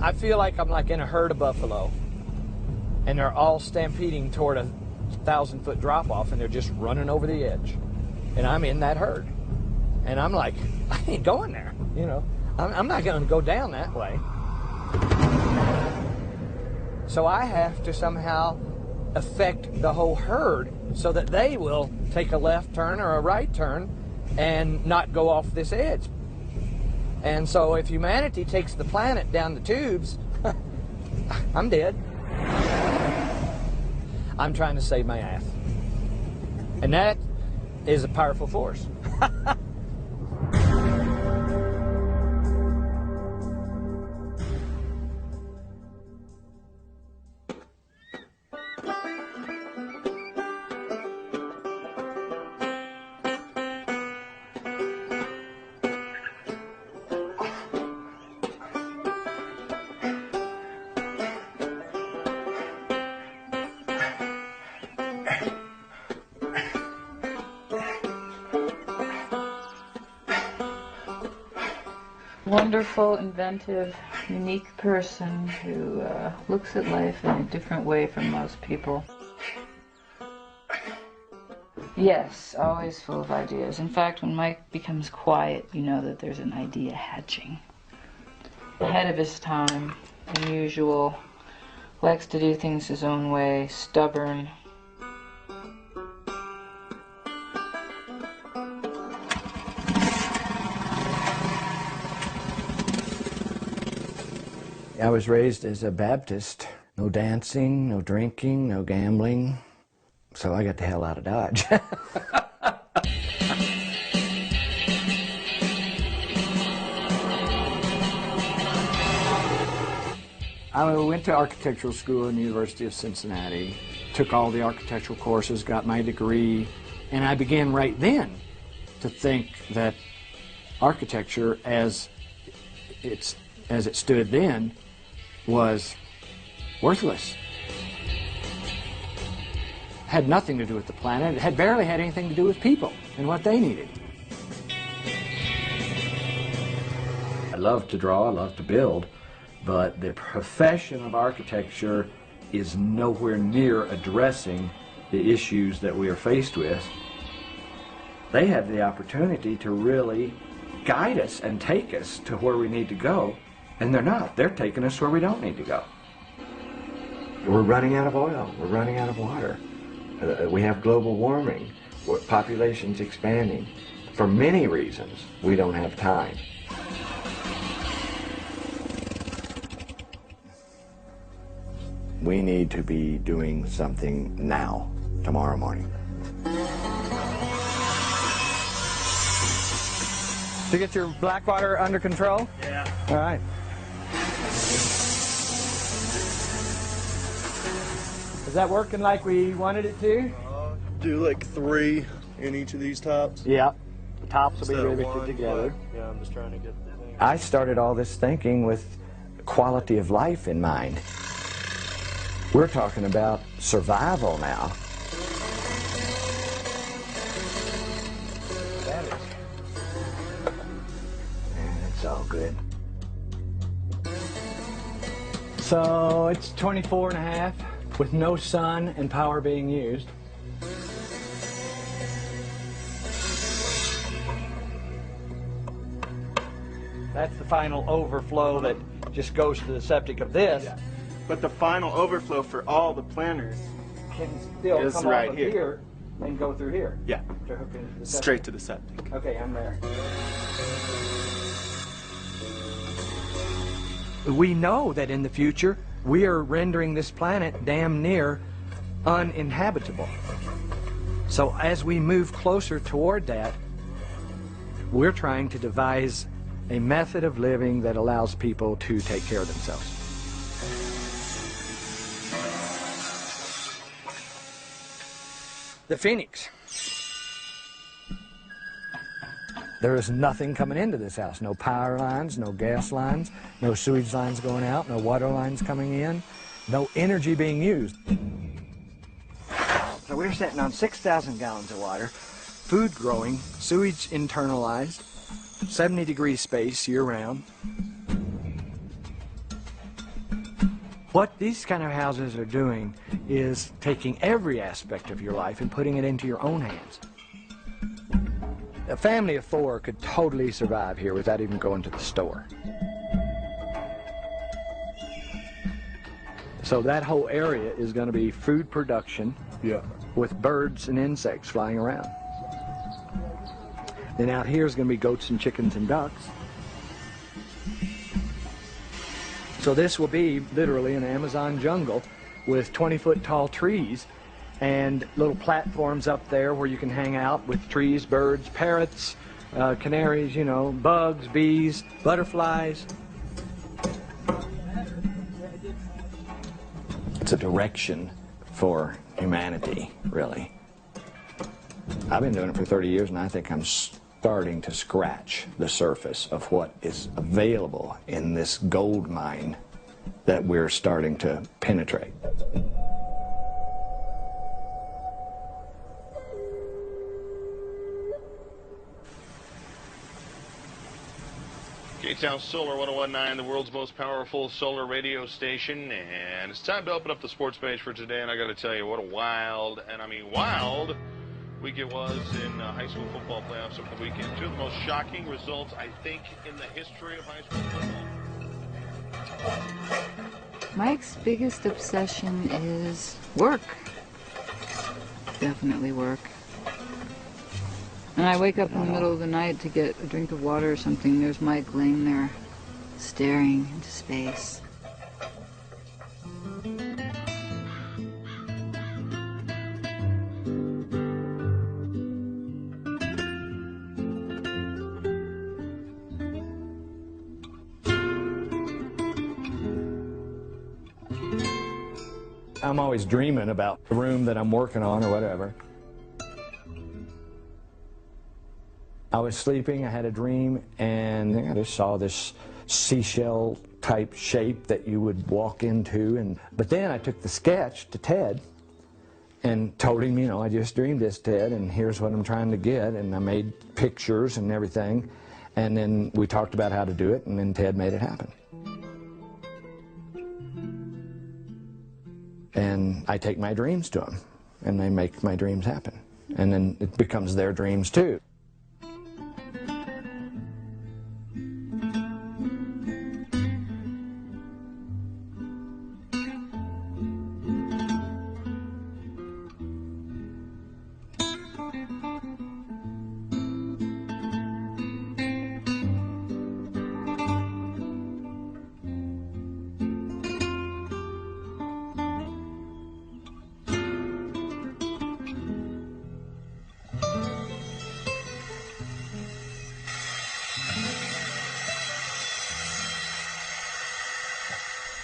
I feel like I'm like in a herd of buffalo, and they're all stampeding toward a 1,000-foot drop-off, and they're just running over the edge. And I'm in that herd. And I'm like, I ain't going there, you know. I'm not going to go down that way. So I have to somehow affect the whole herd so that they will take a left turn or a right turn and not go off this edge. And so if humanity takes the planet down the tubes, I'm dead. I'm trying to save my ass. And that is a powerful force. Wonderful, inventive, unique person who looks at life in a different way from most people. Yes, always full of ideas. In fact, when Mike becomes quiet, you know that there's an idea hatching. Ahead of his time, unusual, likes to do things his own way, stubborn. I was raised as a Baptist. No dancing, no drinking, no gambling. So I got the hell out of Dodge. I went to architectural school in the University of Cincinnati, took all the architectural courses, got my degree, and I began right then to think that architecture as it stood then was worthless. Had nothing to do with the planet. It had barely had anything to do with people and what they needed. I love to draw, I love to build, but the profession of architecture is nowhere near addressing the issues that we are faced with. They have the opportunity to really guide us and take us to where we need to go. And they're not. They're taking us where we don't need to go. We're running out of oil. We're running out of water. We have global warming. Population's expanding. For many reasons, we don't have time. We need to be doing something now, tomorrow morning. To get your black water under control? Yeah. All right. Is that working like we wanted it to? Do like 3 in each of these tops. Yeah. The tops will be Instead of riveted one, together. but, yeah, I'm just trying to get the thing. I started all this thinking with quality of life in mind. We're talking about survival now. all good. So it's 24.5 with no sun and power being used. That's the final overflow that just goes to the septic of this. Yeah. But the final overflow for all the planters Can still is come right off of here. here and go through here. Yeah. To hook into the septic. Straight to the septic. Okay, I'm there. We know that in the future we are rendering this planet damn near uninhabitable. So as we move closer toward that, we're trying to devise a method of living that allows people to take care of themselves. The Phoenix. There is nothing coming into this house. No power lines, no gas lines, no sewage lines going out, no water lines coming in, no energy being used. So we're sitting on 6,000 gallons of water, food growing, sewage internalized, 70-degree space year-round. What these kind of houses are doing is taking every aspect of your life and putting it into your own hands. A family of 4 could totally survive here without even going to the store. So that whole area is going to be food production, Yeah. with birds and insects flying around. Then out here is going to be goats and chickens and ducks. So this will be literally an Amazon jungle with 20-foot tall trees and little platforms up there where you can hang out with trees, birds, parrots, canaries, you know, bugs, bees, butterflies. It's a direction for humanity, really. I've been doing it for 30 years, and I think I'm starting to scratch the surface of what is available in this gold mine that we're starting to penetrate. K-Town Solar 1019, the world's most powerful solar radio station, and it's time to open up the sports page for today. And I got to tell you, what a wild, and I mean wild, week it was in high school football playoffs over the weekend. Two of the most shocking results, I think, in the history of high school football. Mike's biggest obsession is work. Definitely work. And I wake up in the middle of the night to get a drink of water or something. There's Mike laying there, staring into space. I'm always dreaming about the room that I'm working on or whatever. I was sleeping, I had a dream, and I just saw this seashell type shape that you would walk into. But then I took the sketch to Ted and told him, you know, I just dreamed this, Ted, and here's what I'm trying to get. And I made pictures and everything. And then we talked about how to do it, and then Ted made it happen. And I take my dreams to them, and they make my dreams happen. And then it becomes their dreams too.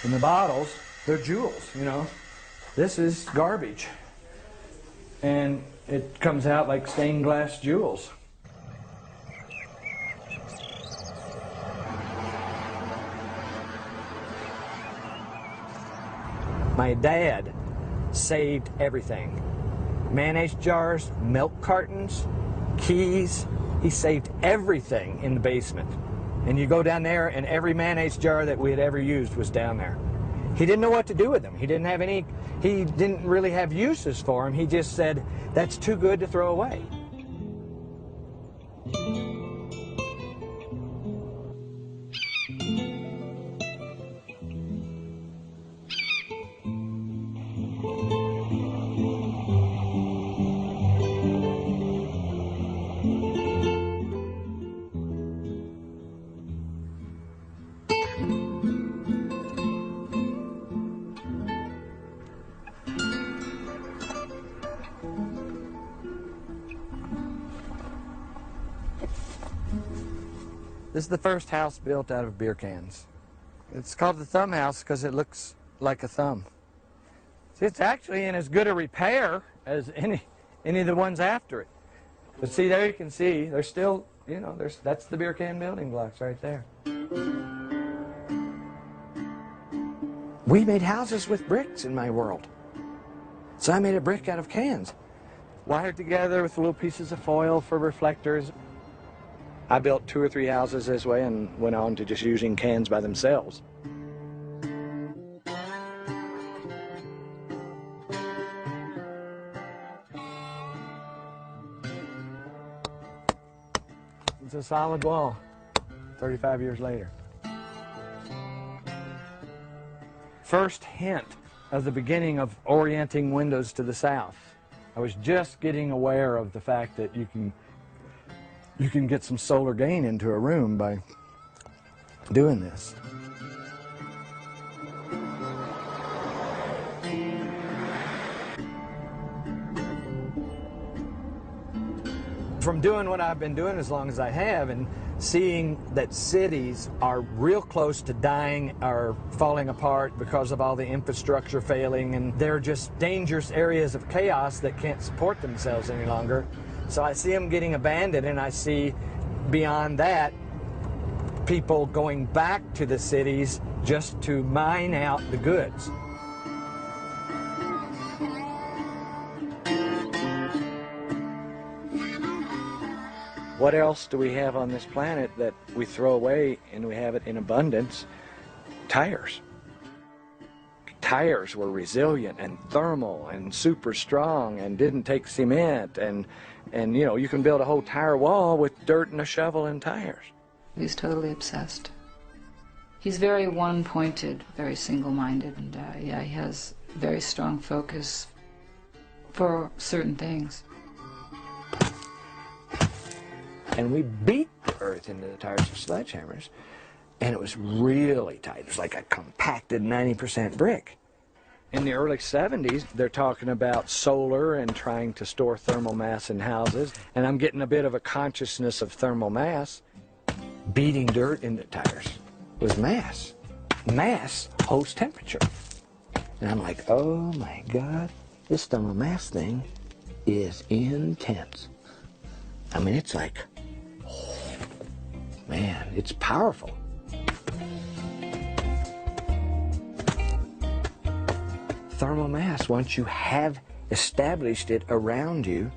And the bottles, they're jewels, you know. This is garbage. And it comes out like stained glass jewels. My dad saved everything. Mayonnaise jars, milk cartons, keys. He saved everything in the basement. And you go down there, and every mayonnaise jar that we had ever used was down there. He didn't know what to do with them. He didn't really have uses for them. He just said, that's too good to throw away. This is the first house built out of beer cans. It's called the Thumb House because it looks like a thumb. See, it's actually in as good a repair as any of the ones after it. But see, there you can see, there's still, you know, that's the beer can building blocks right there. We made houses with bricks in my world. So I made a brick out of cans, wired together with little pieces of foil for reflectors. I built 2 or 3 houses this way and went on to just using cans by themselves. It's a solid wall, 35 years later. First hint of the beginning of orienting windows to the south. I was just getting aware of the fact that you can get some solar gain into a room by doing this. From doing what I've been doing as long as I have and seeing that cities are real close to dying or falling apart because of all the infrastructure failing, and they're just dangerous areas of chaos that can't support themselves any longer. So I see them getting abandoned, and I see beyond that people going back to the cities just to mine out the goods. What else do we have on this planet that we throw away and we have it in abundance? Tires. Tires were resilient and thermal and super strong and didn't take cement, and you know, you can build a whole tire wall with dirt and a shovel and tires. He's totally obsessed. He's very one-pointed, very single-minded, and yeah, he has very strong focus for certain things. And we beat the earth into the tires with sledgehammers, and it was really tight. It was like a compacted 90% brick. In the early 70s, they're talking about solar and trying to store thermal mass in houses, and I'm getting a bit of a consciousness of thermal mass. Beating dirt into tires was mass. Mass holds temperature. And I'm like, oh my God, this thermal mass thing is intense. I mean, it's like, oh, man, it's powerful. Thermal mass, once you have established it around you,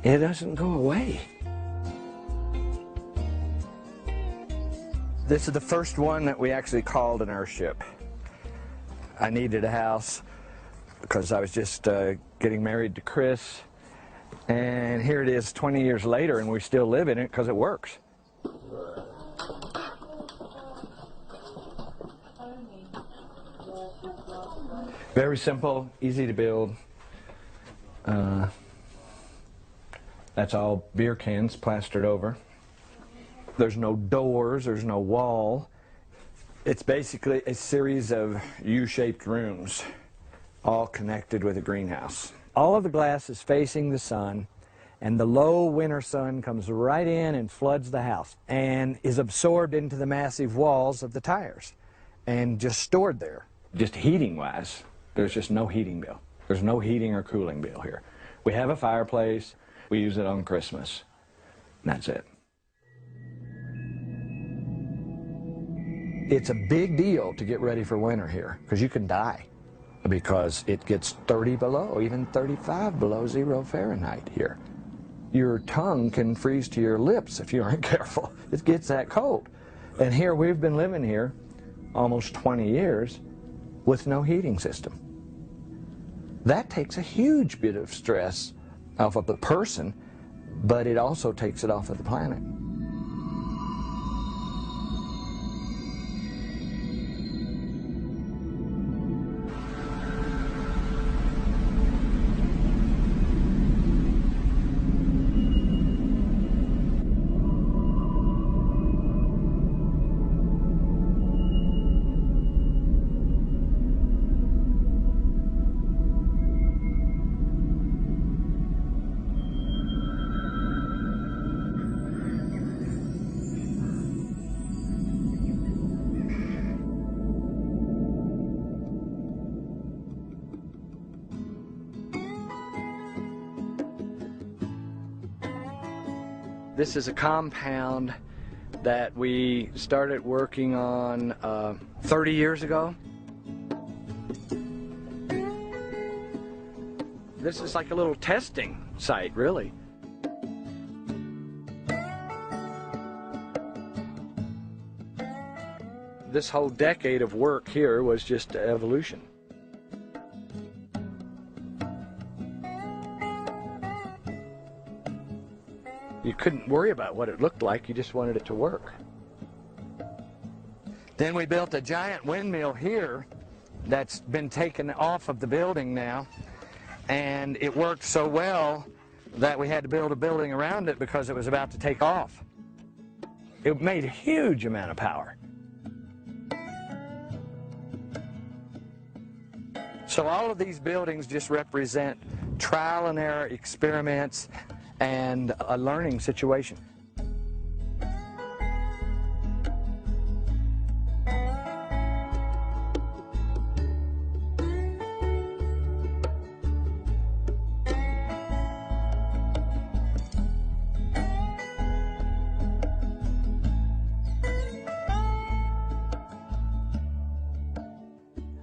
it doesn't go away. This is the first one that we actually called an airship. I needed a house because I was just getting married to Chris, and here it is 20 years later, and we still live in it because it works. Very simple, easy to build. That's all beer cans plastered over. There's no doors, there's no wall. It's basically a series of U-shaped rooms, all connected with a greenhouse. All of the glass is facing the sun, and the low winter sun comes right in and floods the house and is absorbed into the massive walls of the tires and just stored there. Just heating-wise, there's just no heating bill. There's no heating or cooling bill here. We have a fireplace. We use it on Christmas. And that's it. It's a big deal to get ready for winter here because you can die because it gets 30 below, even 35 below 0 Fahrenheit here. Your tongue can freeze to your lips if you aren't careful. It gets that cold. And here we've been living here almost 20 years with no heating system. That takes a huge bit of stress off of the person, but it also takes it off of the planet. This is a compound that we started working on 30 years ago. This is like a little testing site, really. This whole decade of work here was just evolution. You couldn't worry about what it looked like, you just wanted it to work. Then we built a giant windmill here that's been taken off of the building now, and it worked so well that we had to build a building around it because it was about to take off. It made a huge amount of power. So all of these buildings just represent trial and error experiments and a learning situation.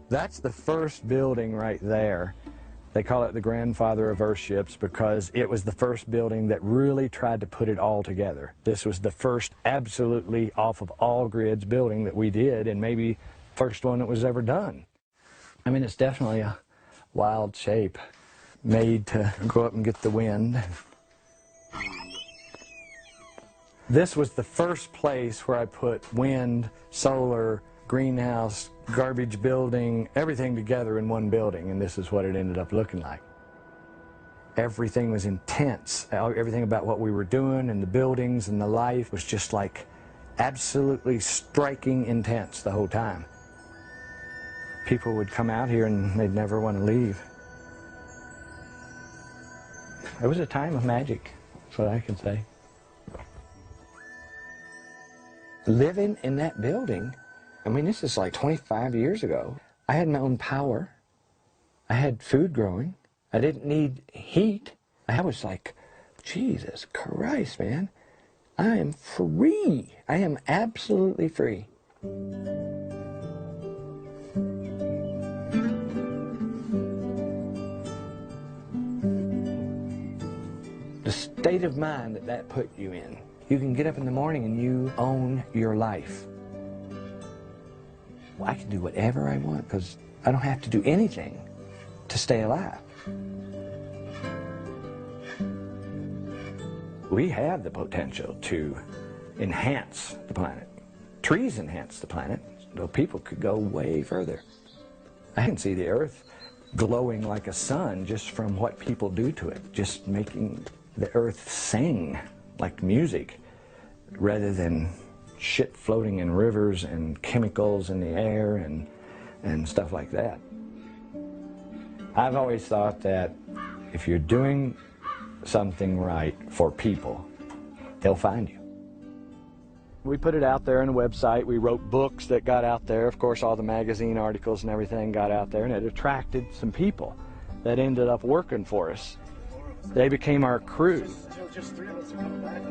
That's the first building right there. They call it the grandfather of earthships because it was the first building that really tried to put it all together. This was the first absolutely off of all grids building that we did, and maybe first one that was ever done. I mean, it's definitely a wild shape, made to go up and get the wind. This was the first place where I put wind, solar, greenhouse, garbage building, everything together in one building, and this is what it ended up looking like. Everything was intense. Everything about what we were doing and the buildings and the life was just like absolutely striking intense the whole time. People would come out here and they'd never want to leave. It was a time of magic, that's what I can say. Living in that building, I mean, this is like 25 years ago. I had my own power. I had food growing. I didn't need heat. I was like, Jesus Christ, man. I am free. I am absolutely free. The state of mind that that put you in. You can get up in the morning and you own your life. I can do whatever I want because I don't have to do anything to stay alive. We have the potential to enhance the planet. Trees enhance the planet, though people could go way further. I can see the earth glowing like a sun just from what people do to it, just making the earth sing like music rather than shit floating in rivers and chemicals in the air and stuff like that. I've always thought that if you're doing something right for people, they'll find you. We put it out there on a website. We wrote books that got out there. Of course, all the magazine articles and everything got out there, and it attracted some people that ended up working for us. They became our crew. Just 3 of us are coming back.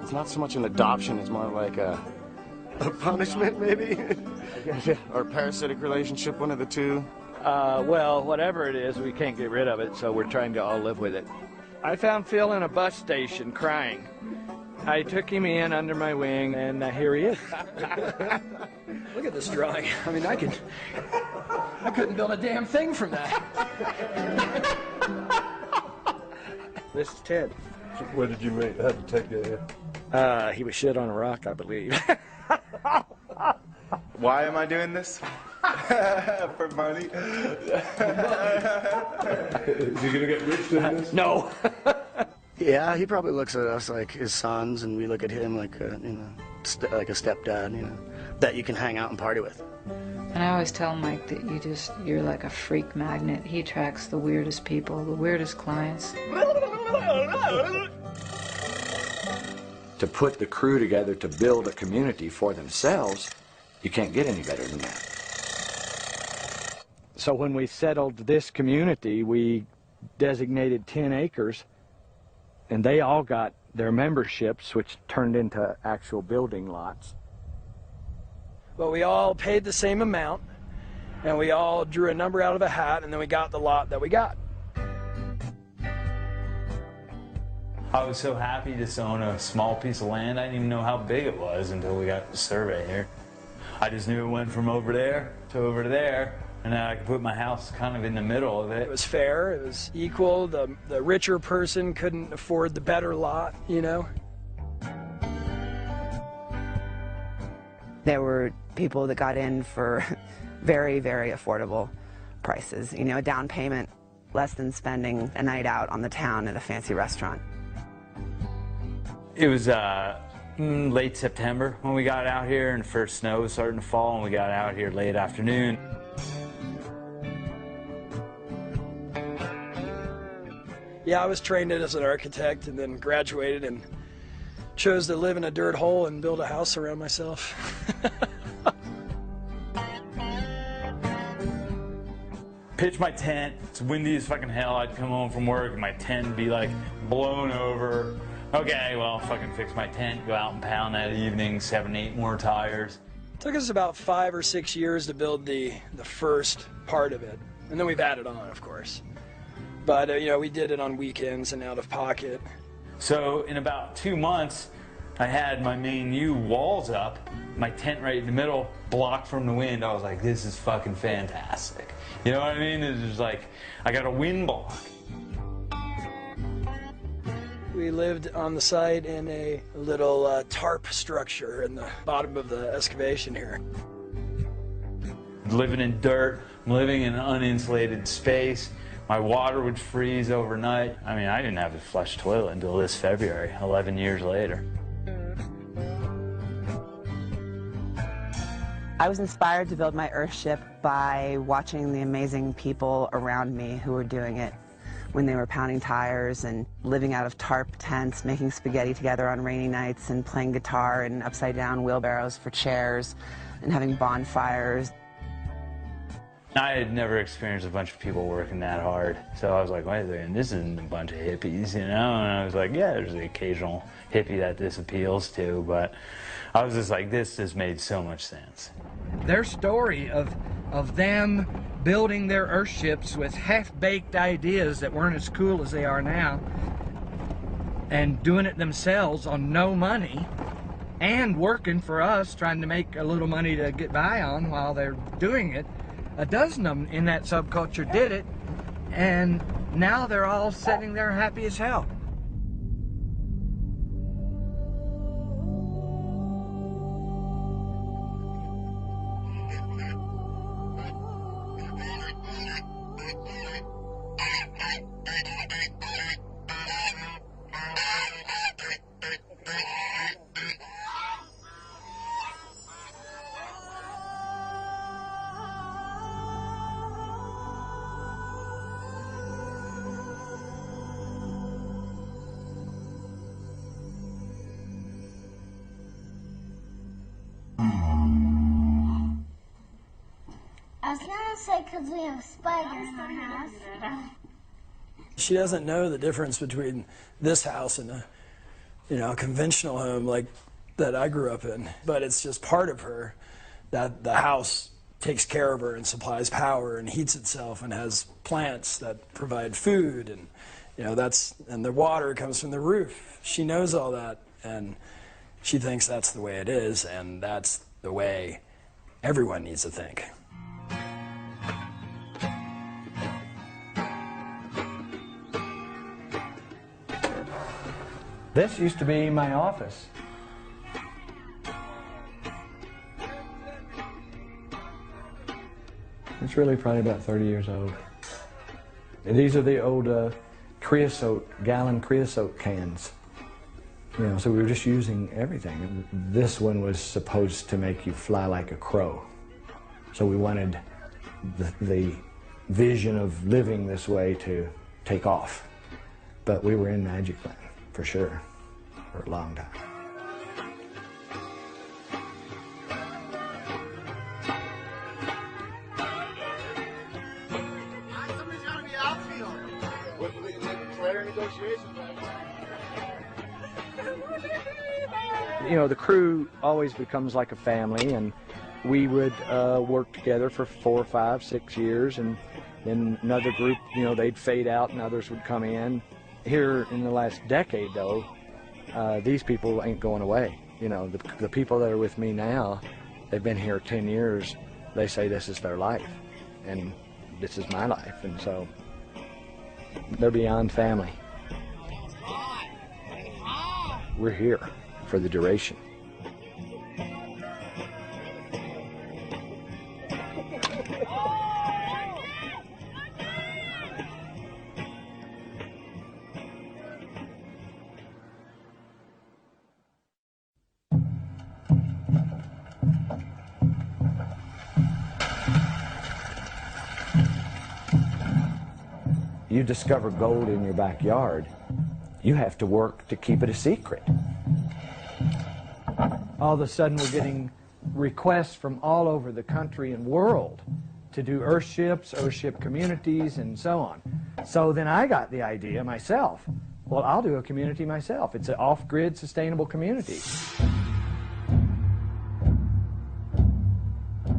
It's not so much an adoption, it's more like a punishment, maybe? Or a parasitic relationship, one of the two. Well, whatever it is, we can't get rid of it, so we're trying to all live with it. I found Phil in a bus station crying. I took him in under my wing, and here he is. Look at this drawing. I mean, I couldn't build a damn thing from that. This is Ted. Where did you meet? How did Ted get here? He was shit on a rock, I believe. Why am I doing this? For money? Is he gonna get rich doing this? No. Yeah, he probably looks at us like his sons, and we look at him like a, like a stepdad, that you can hang out and party with. And I always tell Mike that you're like a freak magnet. He attracts the weirdest people, the weirdest clients. To put the crew together to build a community for themselves, you can't get any better than that. So when we settled this community, we designated 10 acres, and they all got their memberships, which turned into actual building lots. But we all paid the same amount, and we all drew a number out of a hat, and then we got the lot that we got. I was so happy just to own a small piece of land. I didn't even know how big it was until we got the survey here. I just knew it went from over there to over there, and then I could put my house kind of in the middle of it. It was fair, it was equal. The richer person couldn't afford the better lot, There were people that got in for very, very affordable prices. A down payment less than spending a night out on the town at a fancy restaurant. It was late September when we got out here, and the first snow was starting to fall, and we got out here late afternoon. Yeah, I was trained as an architect and then graduated and chose to live in a dirt hole and build a house around myself. Pitch my tent. It's windy as fucking hell. I'd come home from work and my tent would be like blown over. Okay, well, fucking fix my tent, go out and pound that evening, 7, 8 more tires. It took us about 5 or 6 years to build the first part of it. And then we've added on, of course. But, we did it on weekends and out of pocket. So in about 2 months, I had my main U walls up, my tent right in the middle, blocked from the wind. I was like, this is fucking fantastic. You know what I mean? It's just like, I got a wind block. We lived on the site in a little tarp structure in the bottom of the excavation here. Living in dirt, living in an uninsulated space. My water would freeze overnight. I mean, I didn't have a flush toilet until this February, 11 years later. I was inspired to build my Earthship by watching the amazing people around me who were doing it when they were pounding tires and living out of tarp tents, making spaghetti together on rainy nights and playing guitar in upside-down wheelbarrows for chairs and having bonfires. I had never experienced a bunch of people working that hard, so I was like, wait a second, this isn't a bunch of hippies, And I was like, yeah, there's the occasional hippie that this appeals to, but I was just like, this just made so much sense. Their story of them building their Earthships with half-baked ideas that weren't as cool as they are now, and doing it themselves on no money, and working for us, trying to make a little money to get by on while they're doing it. A dozen of them in that subculture did it, and now they're all sitting there happy as hell. I was gonna say because we have spiders in our house. She doesn't know the difference between this house and a conventional home like that I grew up in. But it's just part of her that the house takes care of her and supplies power and heats itself and has plants that provide food and and the water comes from the roof. She knows all that. And she thinks that's the way it is, and that's the way everyone needs to think. This used to be my office. It's really probably about 30 years old. And these are the old gallon creosote cans. You know, so we were just using everything. This one was supposed to make you fly like a crow. So we wanted the vision of living this way to take off. But we were in Magic Land, for sure, for a long time. You know, the crew always becomes like a family, and we would work together for 4, 5, 6 years, and then another group, you know, they'd fade out and others would come in. Here in the last decade, though, these people ain't going away. You know, the people that are with me now, they've been here 10 years. They say this is their life, and this is my life, and so they're beyond family. We're here for the duration. You discover gold in your backyard, you have to work to keep it a secret. All of a sudden we're getting requests from all over the country and world to do earthships, earthship communities, and so on. So then I got the idea myself, well, I'll do a community myself. It's an off-grid sustainable community.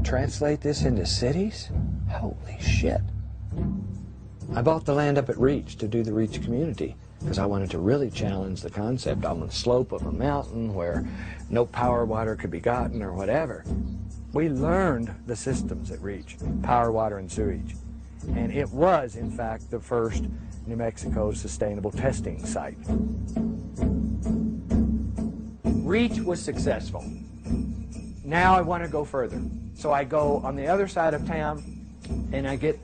Translate this into cities? Holy shit. I bought the land up at Reach to do the Reach community because I wanted to really challenge the concept on the slope of a mountain where no power water could be gotten or whatever. We learned the systems at Reach, power, water, and sewage. And it was, in fact, the first New Mexico sustainable testing site. Reach was successful. Now I want to go further. So I go on the other side of town and I get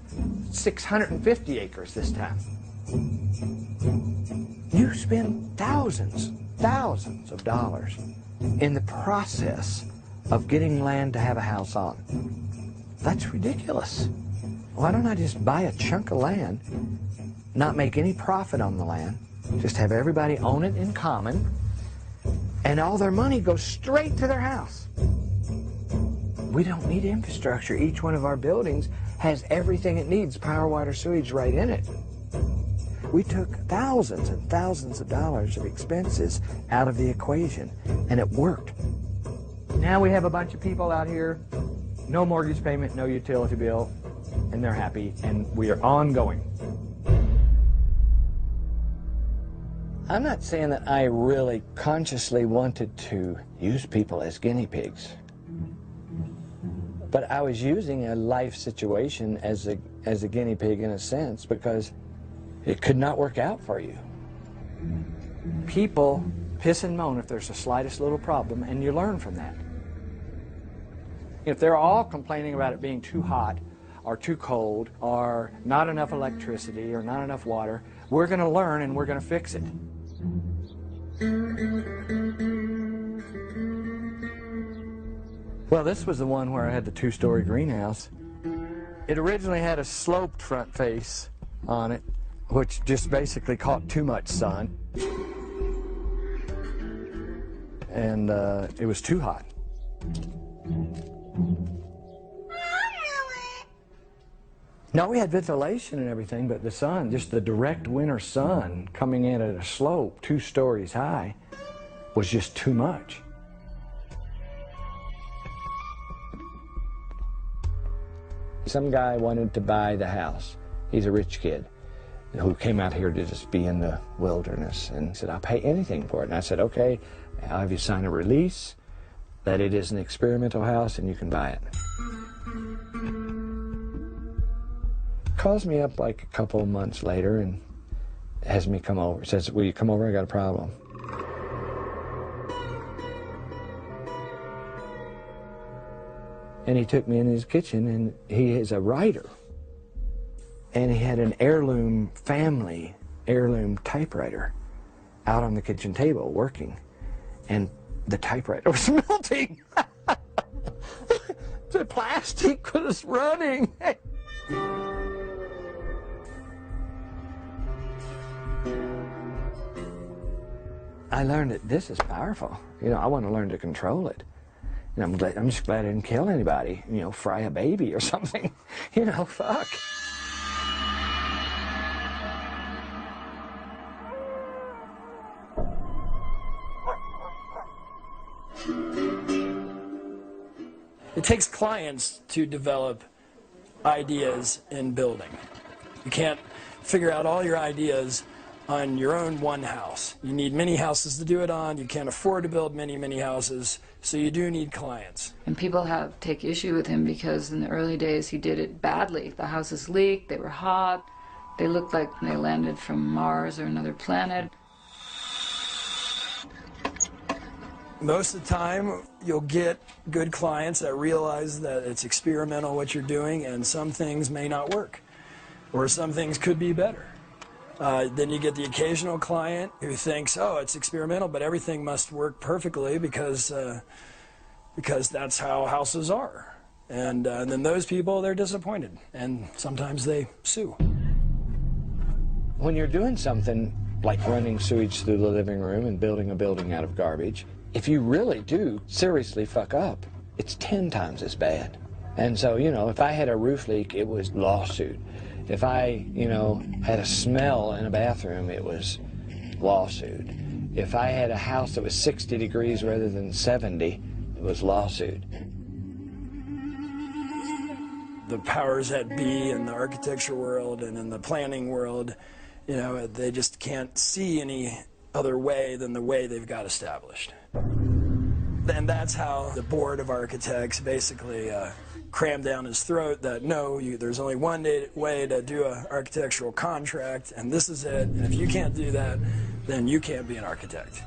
650 acres this time. You spend thousands of dollars in the process of getting land to have a house on. That's ridiculous. Why don't I just buy a chunk of land, not make any profit on the land, just have everybody own it in common, and all their money goes straight to their house? We don't need infrastructure. Each one of our buildings has everything it needs, power, water, sewage right in it. We took thousands and thousands of dollars of expenses out of the equation, and it worked. Now we have a bunch of people out here, no mortgage payment, no utility bill, and they're happy, and we are ongoing. I'm not saying that I really consciously wanted to use people as guinea pigs. But I was using a life situation as a guinea pig in a sense because it could not work out for you. People piss and moan if there's the slightest little problem, and you learn from that. If they're all complaining about it being too hot or too cold or not enough electricity or not enough water, we're going to learn and we're going to fix it. Well, this was the one where I had the 2-story greenhouse. It originally had a sloped front face on it, which just basically caught too much sun. And it was too hot. No, we had ventilation and everything, but the sun, just the direct winter sun coming in at a slope 2 stories high was just too much. Some guy wanted to buy the house. He's a rich kid who came out here to just be in the wilderness, and said, I'll pay anything for it. And I said, okay, I'll have you sign a release that it is an experimental house and you can buy it. Calls me up like a couple of months later and has me come over. Says, will you come over? I got a problem. And he took me in his kitchen, and he is a writer. And he had an heirloom typewriter out on the kitchen table working. And the typewriter was melting. The plastic was running. I learned that this is powerful. You know, I want to learn to control it. And I'm just glad I didn't kill anybody, you know, fry a baby or something. You know, fuck. It takes clients to develop ideas in building. You can't figure out all your ideas on your own one house. You need many houses to do it on. You can't afford to build many houses, so you do need clients. And people take issue with him because in the early days he did it badly. The houses leaked, they were hot, they looked like they landed from Mars or another planet. Most of the time, you'll get good clients that realize that it's experimental what you're doing, and some things may not work, or some things could be better. Then you get the occasional client who thinks, oh, it's experimental, but everything must work perfectly because that's how houses are. And then those people, they're disappointed, and sometimes they sue. When you're doing something like running sewage through the living room and building a building out of garbage, if you really do seriously fuck up, it's 10 times as bad. And so, you know, if I had a roof leak, it was lawsuit. If I, you know, had a smell in a bathroom, it was lawsuit. If I had a house that was 60 degrees rather than 70, it was lawsuit. The powers that be in the architecture world and in the planning world, you know, they just can't see any other way than the way they've got established. And that's how the board of architects basically crammed down his throat that no, there's only one way to do an architectural contract, and this is it, and if you can't do that, then you can't be an architect.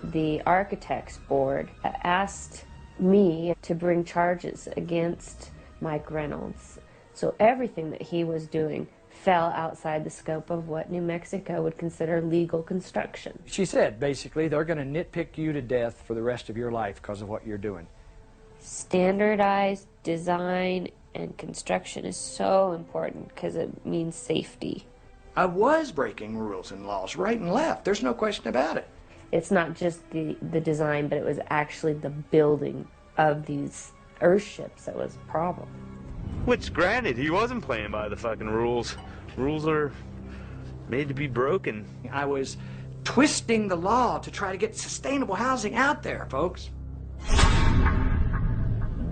The architects board asked me to bring charges against Mike Reynolds. So everything that he was doing fell outside the scope of what New Mexico would consider legal construction. She said, basically, they're going to nitpick you to death for the rest of your life because of what you're doing. Standardized design and construction is so important because it means safety. I was breaking rules and laws right and left. There's no question about it. It's not just the design, but it was actually the building of these Earthships that was a problem. Which, granted, he wasn't playing by the fucking rules. Rules are made to be broken. I was twisting the law to try to get sustainable housing out there, folks.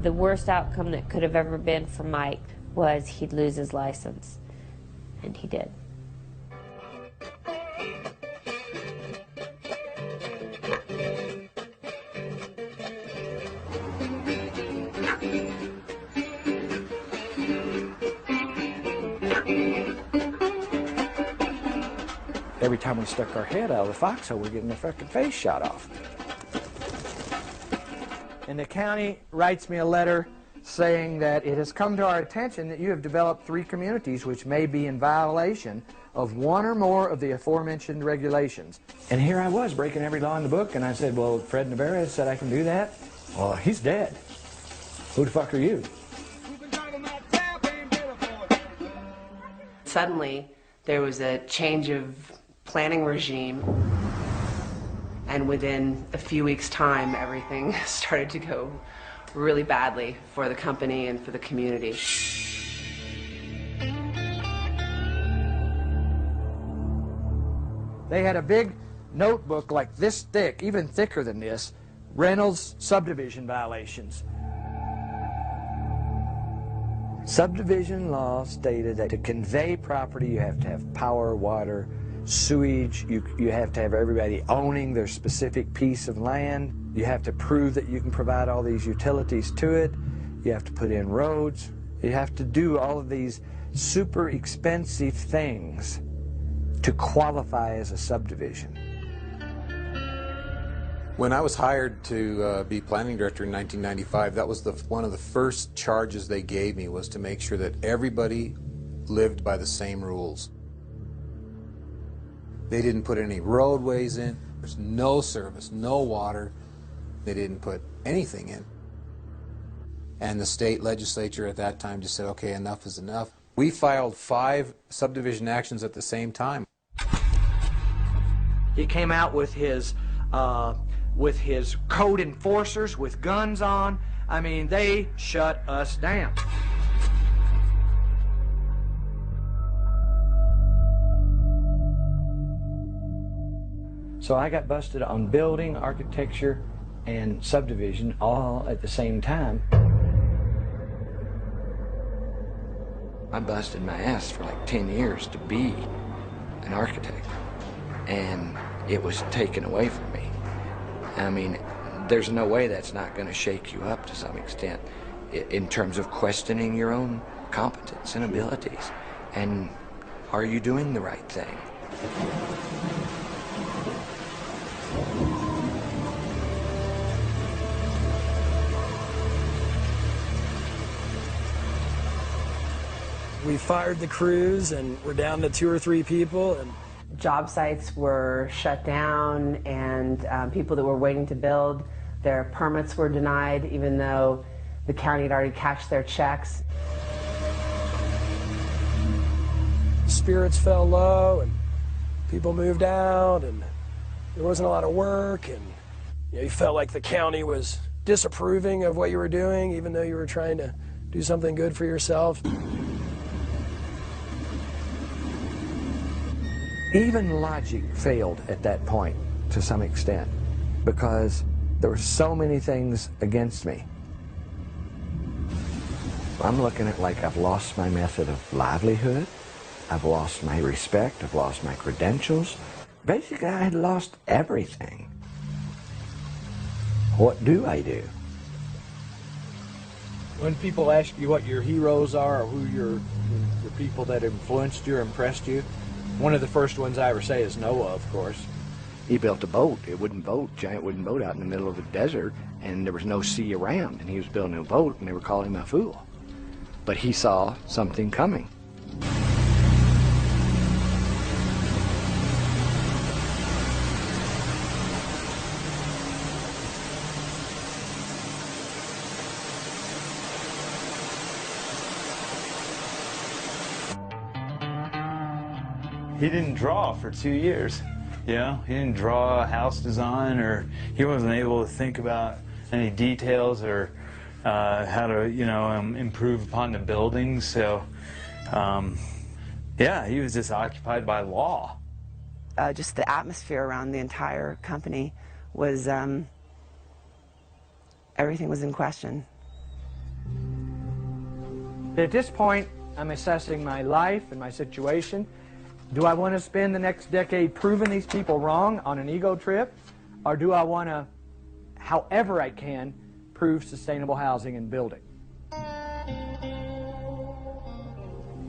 The worst outcome that could have ever been for Mike was he'd lose his license, and he did. Every time we stuck our head out of the foxhole, we're getting the fucking face shot off. And the county writes me a letter saying that it has come to our attention that you have developed 3 communities which may be in violation of one or more of the aforementioned regulations. And here I was breaking every law in the book, and I said, well, Fred Navarez said I can do that. Well, he's dead. Who the fuck are you? Suddenly, there was a change of planning regime, and within a few weeks' time, everything started to go really badly for the company and for the community. They had a big notebook like this thick, even thicker than this, Reynolds subdivision violations. Subdivision law stated that to convey property you have to have power, water, sewage. You have to have everybody owning their specific piece of land. You have to prove that you can provide all these utilities to it. You have to put in roads. You have to do all of these super expensive things to qualify as a subdivision. When I was hired to be planning director in 1995, that was one of the first charges they gave me, was to make sure that everybody lived by the same rules. They didn't put any roadways in. There's no service, no water. They didn't put anything in. And the state legislature at that time just said, okay, enough is enough. We filed 5 subdivision actions at the same time. He came out with his code enforcers with guns on. I mean, they shut us down. So I got busted on building, architecture, and subdivision all at the same time. I busted my ass for like 10 years to be an architect, and it was taken away from me. I mean, there's no way that's not going to shake you up to some extent in terms of questioning your own competence and abilities. And are you doing the right thing? We fired the crews and we're down to 2 or 3 people. And job sites were shut down, and people that were waiting to build, their permits were denied even though the county had already cashed their checks. Spirits fell low and people moved out, and there wasn't a lot of work, and you felt like the county was disapproving of what you were doing even though you were trying to do something good for yourself. Even logic failed at that point to some extent, because there were so many things against me. I'm looking at like I've lost my method of livelihood, I've lost my respect, I've lost my credentials. Basically, I had lost everything. What do I do? When people ask you what your heroes are or who the people that influenced you or impressed you, one of the first ones I ever say is Noah, of course. He built a boat, a wooden boat, giant wooden boat out in the middle of the desert, and there was no sea around, and he was building a boat, and they were calling him a fool. But he saw something coming. He didn't draw for 2 years. You know, he didn't draw a house design, or he wasn't able to think about any details or how to, you know, improve upon the buildings. So, yeah, he was just occupied by law. Just the atmosphere around the entire company was, everything was in question. At this point, I'm assessing my life and my situation. Do I want to spend the next decade proving these people wrong on an ego trip? Or do I want to, however I can, prove sustainable housing and building?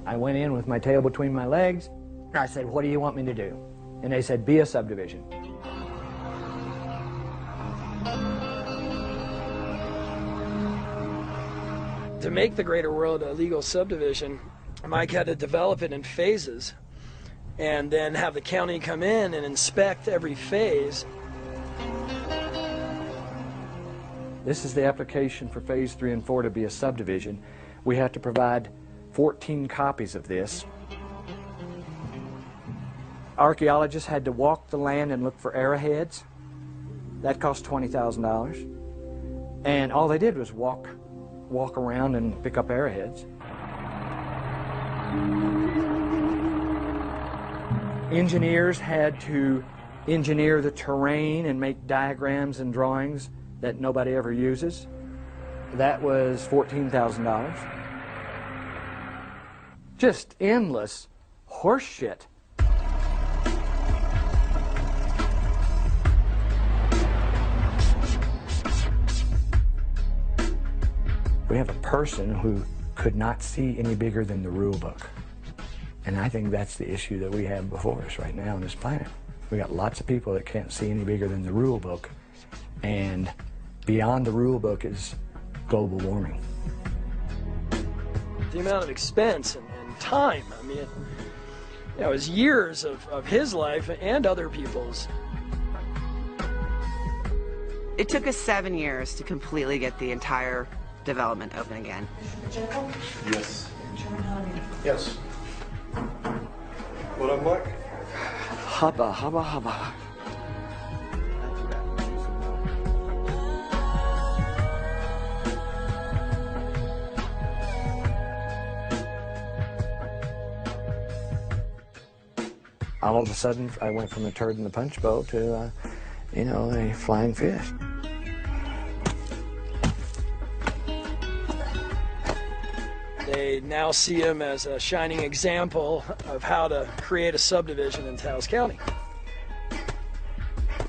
I went in with my tail between my legs. I said, what do you want me to do? And they said, be a subdivision. to make the Greater World a legal subdivision, Mike had to develop it in phases and then have the county come in and inspect every phase. This is the application for phase 3 and 4 to be a subdivision. We have to provide 14 copies of this. Archaeologists had to walk the land and look for arrowheads. That cost $20,000. And all they did was walk around and pick up arrowheads. Engineers had to engineer the terrain and make diagrams and drawings that nobody ever uses. That was $14,000. Just endless horse shit. We have a person who could not see any bigger than the rule book. And I think that's the issue that we have before us right now on this planet. We got lots of people that can't see any bigger than the rule book, and beyond the rule book is global warming. The amount of expense and time, I mean, it was years of his life and other people's. It took us 7 years to completely get the entire development open again. Yes. Yes. What up, Mike? Hubba, hubba, hubba. All of a sudden, I went from a turd in the punch bowl to, you know, a flying fish. They now see him as a shining example of how to create a subdivision in Taos County.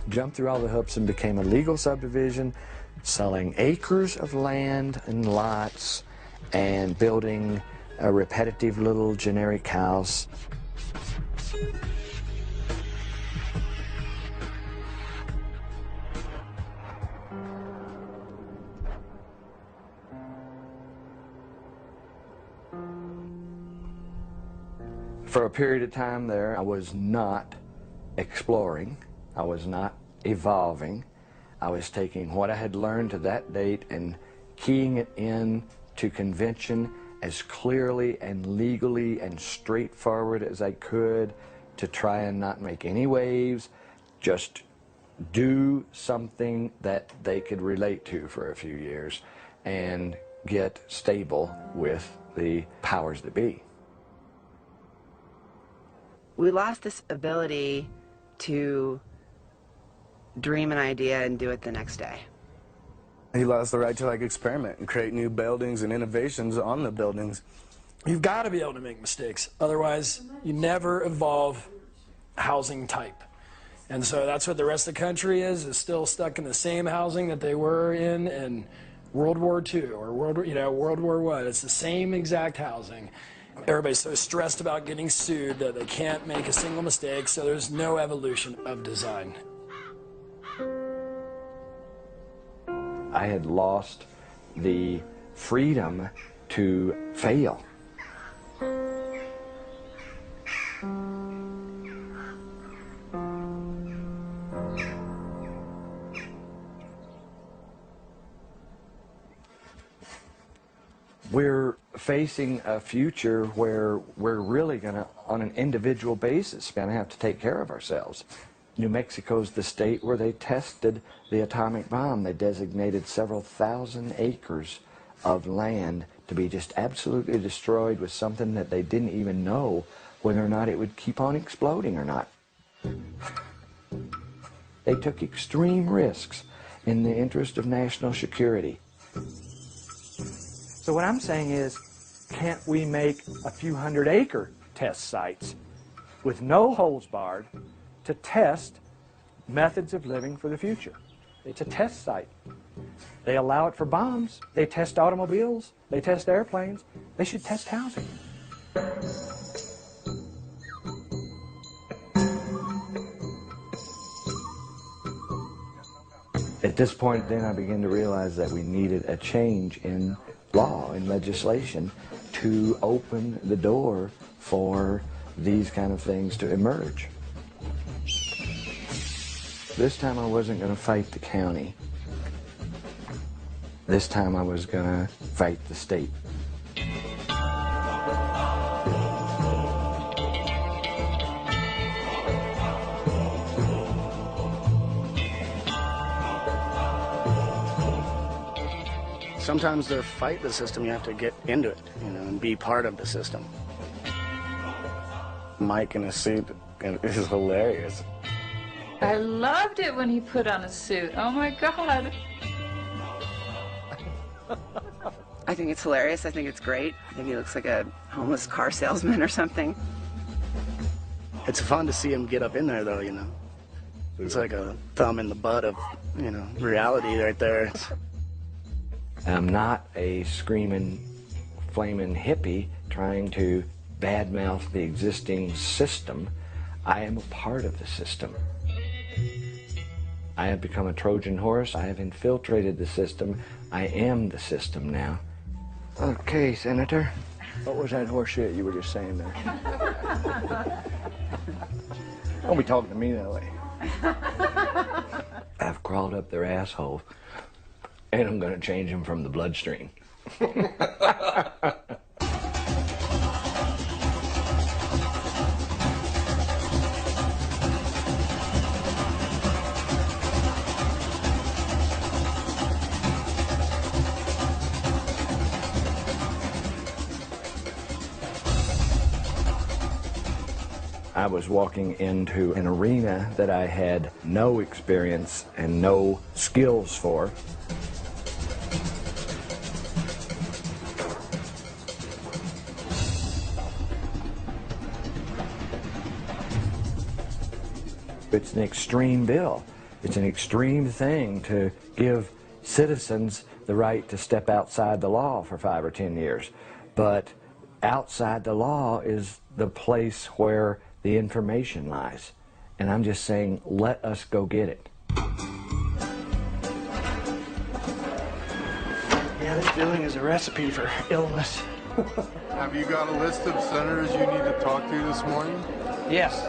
Jumped through all the hoops and became a legal subdivision, selling acres of land and lots and building a repetitive little generic house. For a period of time there, I was not exploring, I was not evolving. I was taking what I had learned to that date and keying it in to convention as clearly and legally and straightforward as I could to try and not make any waves, just do something that they could relate to for a few years and get stable with the powers that be. We lost this ability to dream an idea and do it the next day. He lost the right to experiment and create new buildings and innovations on the buildings. You've got to be able to make mistakes. Otherwise, you never evolve housing type. And so that's what the rest of the country is still stuck in the same housing that they were in World War II or World War I. It's the same exact housing. Everybody's so stressed about getting sued that they can't make a single mistake, so there's no evolution of design. I had lost the freedom to fail. We're facing a future where we're really going to, on an individual basis, going to have to take care of ourselves. New Mexico's the state where they tested the atomic bomb. They designated several thousand acres of land to be just absolutely destroyed with something that they didn't even know whether or not it would keep on exploding or not. They took extreme risks in the interest of national security. So what I'm saying is, can't we make a few 100-acre test sites with no holes barred to test methods of living for the future? It's a test site. They allow it for bombs. They test automobiles. They test airplanes. They should test housing. At this point, then I began to realize that we needed a change in law and legislation to open the door for these kind of things to emerge. This time I wasn't going to fight the county. This time I was going to fight the state. Sometimes to fight the system, you have to get into it, and be part of the system. Mike in a suit is hilarious. I loved it when he put on a suit. Oh my God. I think it's hilarious. I think it's great. I think he looks like a homeless car salesman or something. It's fun to see him get up in there, though, It's like a thumb in the butt of, reality right there. I'm not a screaming, flaming hippie trying to badmouth the existing system. I am a part of the system. I have become a Trojan horse. I have infiltrated the system. I am the system now. Okay, Senator. What was that horseshit you were just saying there? Don't be talking to me that way. I've crawled up their asshole, and I'm going to change them from the bloodstream. I was walking into an arena that I had no experience and no skills for. It's an extreme bill. It's an extreme thing to give citizens the right to step outside the law for 5 or 10 years. But outside the law is the place where the information lies. And I'm just saying, let us go get it. Yeah, this building is a recipe for illness. Have you got a list of senators you need to talk to this morning? Yes.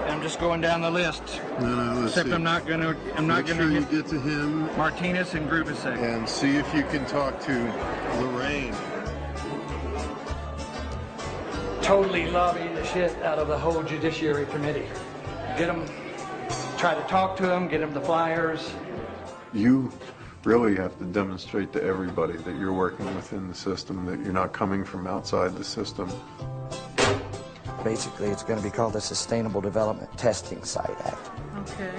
I'm just going down the list. No, Except see. I'm not gonna Make sure you get to him. Martinez and Grubasek. And see if you can talk to Lorraine. Totally lobbying the shit out of the whole Judiciary Committee. Get them, try to talk to them, get them the flyers. You really have to demonstrate to everybody that you're working within the system, that you're not coming from outside the system. Basically, it's going to be called the Sustainable Development Testing Site Act. Okay.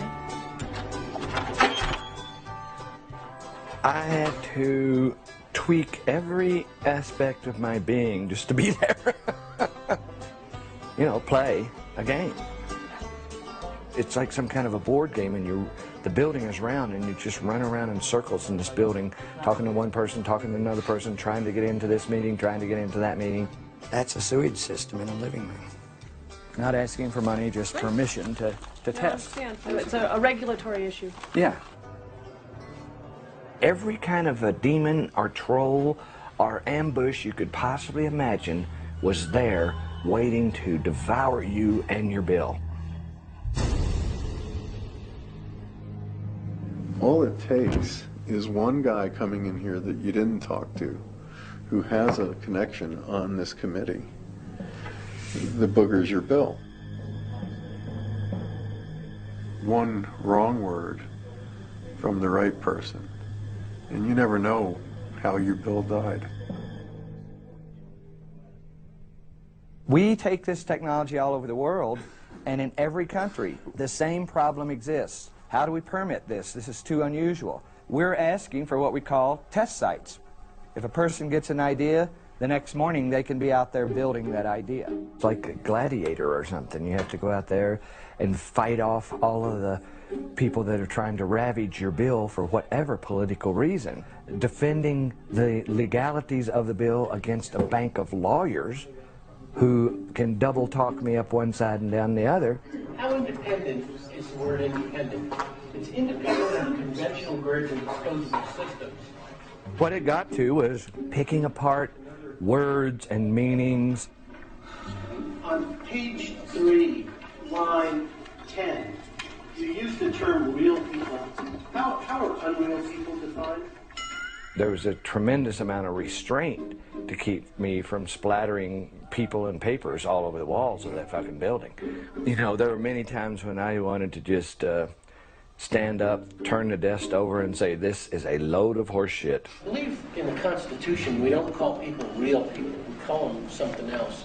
I had to tweak every aspect of my being just to be there. You know, play a game. It's like some kind of a board game, and the building is round, and you just run around in circles in this building, talking to one person, talking to another person, trying to get into this meeting, trying to get into that meeting. That's a sewage system in a living room. Not asking for money, just permission to test. I understand. It's a regulatory issue. Yeah. Every kind of a demon or troll or ambush you could possibly imagine was there waiting to devour you and your bill. All it takes is one guy coming in here that you didn't talk to, who has a connection on this committee, that boogers your bill. One wrong word from the right person, and you never know how your bill died. We take this technology all over the world, and in every country, the same problem exists. How do we permit this? This is too unusual. We're asking for what we call test sites. If a person gets an idea, the next morning they can be out there building that idea. It's like a gladiator or something. You have to go out there and fight off all of the people that are trying to ravage your bill for whatever political reason. Defending the legalities of the bill against a bank of lawyers who can double talk me up one side and down the other. How independent is the word independent? It's independent of the conventional grids and disposable systems. What it got to was picking apart words and meanings. On page 3, line 10, you use the term real people. How are unreal people defined? There was a tremendous amount of restraint to keep me from splattering people and papers all over the walls of that fucking building. You know, there were many times when I wanted to just stand up, turn the desk over, and say, this is a load of horse shit. I believe in the Constitution we don't call people real people. We call them something else.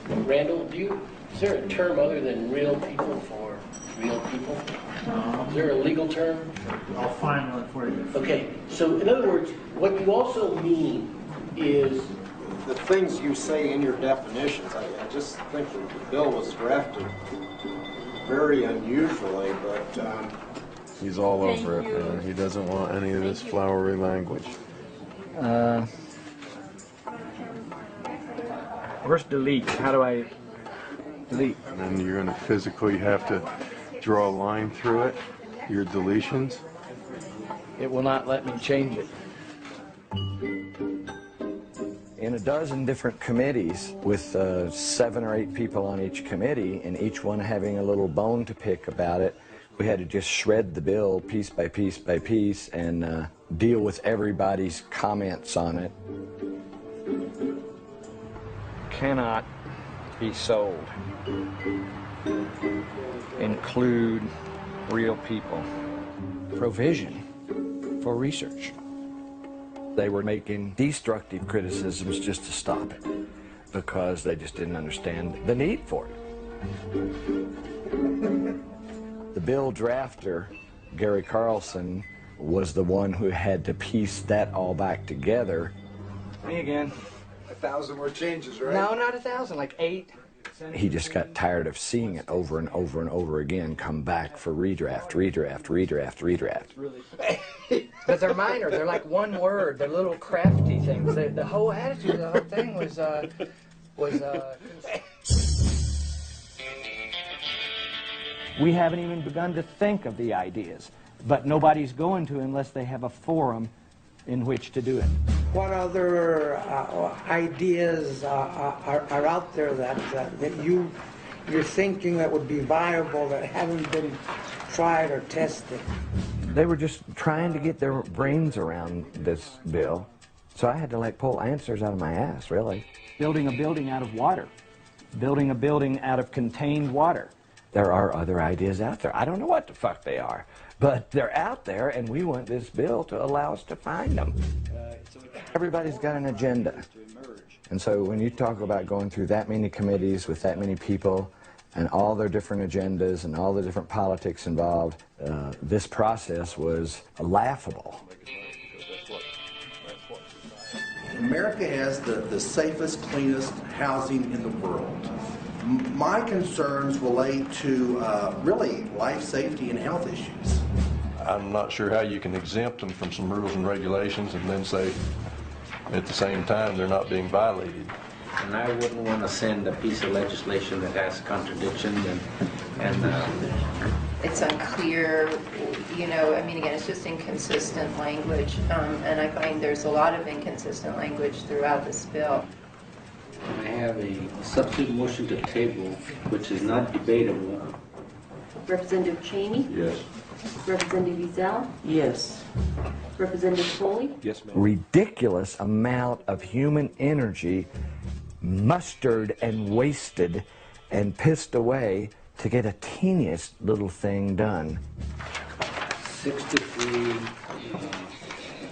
Randall, is there a term other than real people for real people? Is there a legal term? I'll find one for you. Okay, so in other words, what you also mean is the things you say in your definitions. I just think the bill was drafted very unusually, but he's all over it, man. He doesn't want any of this flowery language. Where's delete? How do I delete? And then you're going to physically have to draw a line through it, your deletions. It will not let me change it. In a dozen different committees with 7 or 8 people on each committee and each one having a little bone to pick about it, we had to just shred the bill piece by piece by piece and deal with everybody's comments on it. Cannot be sold. Include real people. Provision for research. They were making destructive criticisms just to stop it because they just didn't understand the need for it. The bill drafter, Gary Carlson, was the one who had to piece that all back together. Me again. 1,000 more changes, right? No, not 1,000, like 8. He just got tired of seeing it over and over and over again come back for redraft, redraft, redraft, redraft. But they're minor. They're like one word. They're little crafty things. The whole attitude of the whole thing was we haven't even begun to think of the ideas, but nobody's going to unless they have a forum in which to do it. What other ideas are out there that you're thinking that would be viable that haven't been tried or tested? They were just trying to get their brains around this bill, so I had to like pull answers out of my ass, really. Building a building out of water. Building a building out of contained water. There are other ideas out there. I don't know what the fuck they are, but they're out there, and we want this bill to allow us to find them. Everybody's got an agenda. And so when you talk about going through that many committees with that many people and all their different agendas and all the different politics involved, this process was laughable. America has the safest, cleanest housing in the world. My concerns relate to really life safety and health issues. I'm not sure how you can exempt them from some rules and regulations and then say at the same time they're not being violated. And I wouldn't want to send a piece of legislation that has contradictions and it's unclear, you know, I mean, again, it's just inconsistent language, and I find there's a lot of inconsistent language throughout this bill. I have a substitute motion to table, which is not debatable. Representative Cheney? Yes. Representative Ezell? Yes. Representative Foley? Yes, ma'am. Ridiculous amount of human energy mustered and wasted and pissed away to get a teeniest little thing done. 63,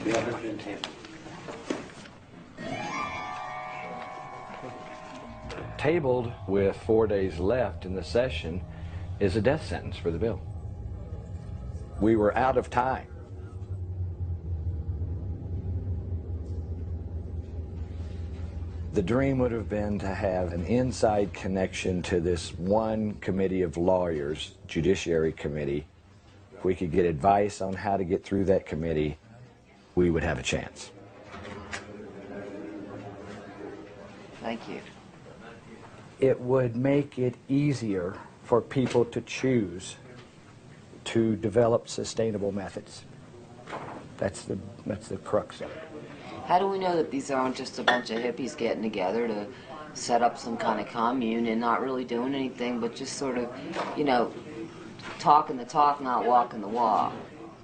the other been tabled. Tabled with 4 days left in the session is a death sentence for the bill. We were out of time. The dream would have been to have an inside connection to this one committee of lawyers, Judiciary Committee. If we could get advice on how to get through that committee, we would have a chance. Thank you. It would make it easier for people to choose to develop sustainable methods. That's the crux of it. How do we know that these aren't just a bunch of hippies getting together to set up some kind of commune and not really doing anything but just sort of, you know, talking the talk, not walking the walk?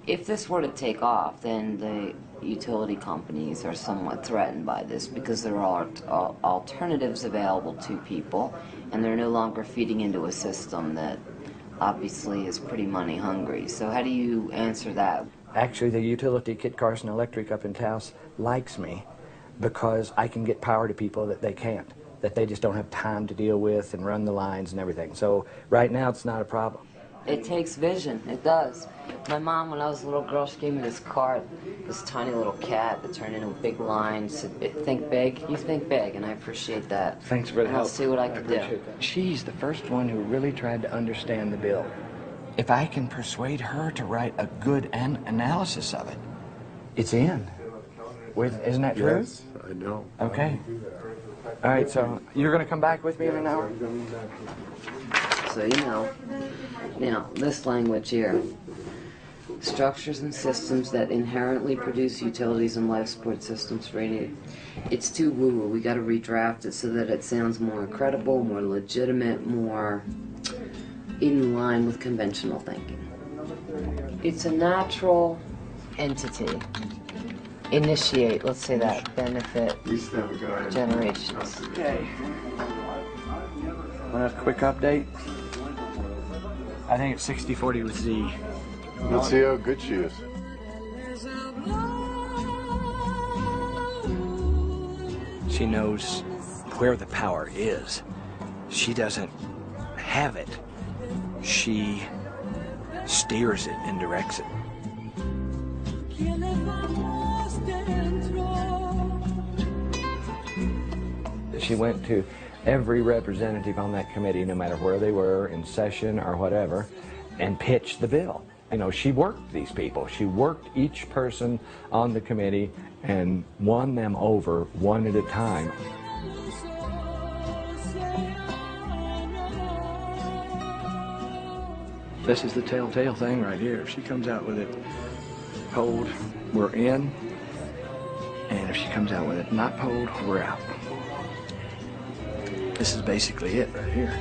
If this were to take off, then the utility companies are somewhat threatened by this because there are alternatives available to people, and they're no longer feeding into a system that obviously is pretty money hungry. So how do you answer that? Actually, the utility, Kit Carson Electric up in Taos, likes me because I can get power to people that they can't, that they just don't have time to deal with and run the lines and everything. So right now it's not a problem. It takes vision, it does. My mom, when I was a little girl, she gave me this card, this tiny little cat that turned into a big line. She said, think big, you think big, and I appreciate that. Thanks for the help. I'll see what I can do. That. She's the first one who really tried to understand the bill. If I can persuade her to write a good analysis of it, it's in. Isn't that true? Yes, I know. Okay. All right, so you're going to come back with me in an hour? So, you know, now, this language here, structures and systems that inherently produce utilities and life support systems for any, it's too woo-woo. We got to redraft it so that it sounds more credible, more legitimate, more in line with conventional thinking. It's a natural entity. Initiate, let's say that, benefit generations. Okay. Want a quick update? I think it's 60-40 with Z. Let's see how good she is. She knows where the power is. She doesn't have it. She steers it and directs it. She went to every representative on that committee, no matter where they were, in session or whatever, and pitched the bill. You know, she worked these people. She worked each person on the committee and won them over one at a time. This is the telltale thing right here. If she comes out with it pulled, we're in. And if she comes out with it not pulled, we're out. This is basically it right here.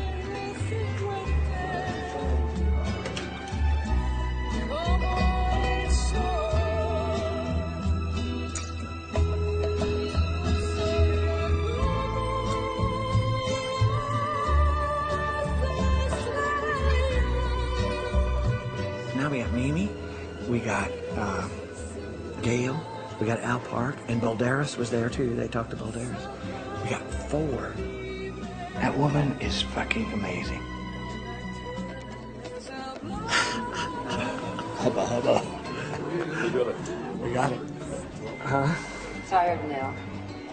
Now we got Mimi, we got Gail, we got Al Park, and Balderas was there too. They talked to Balderas. We got 4. That woman is fucking amazing. Hubba hubba. We got it. Huh? Tired now.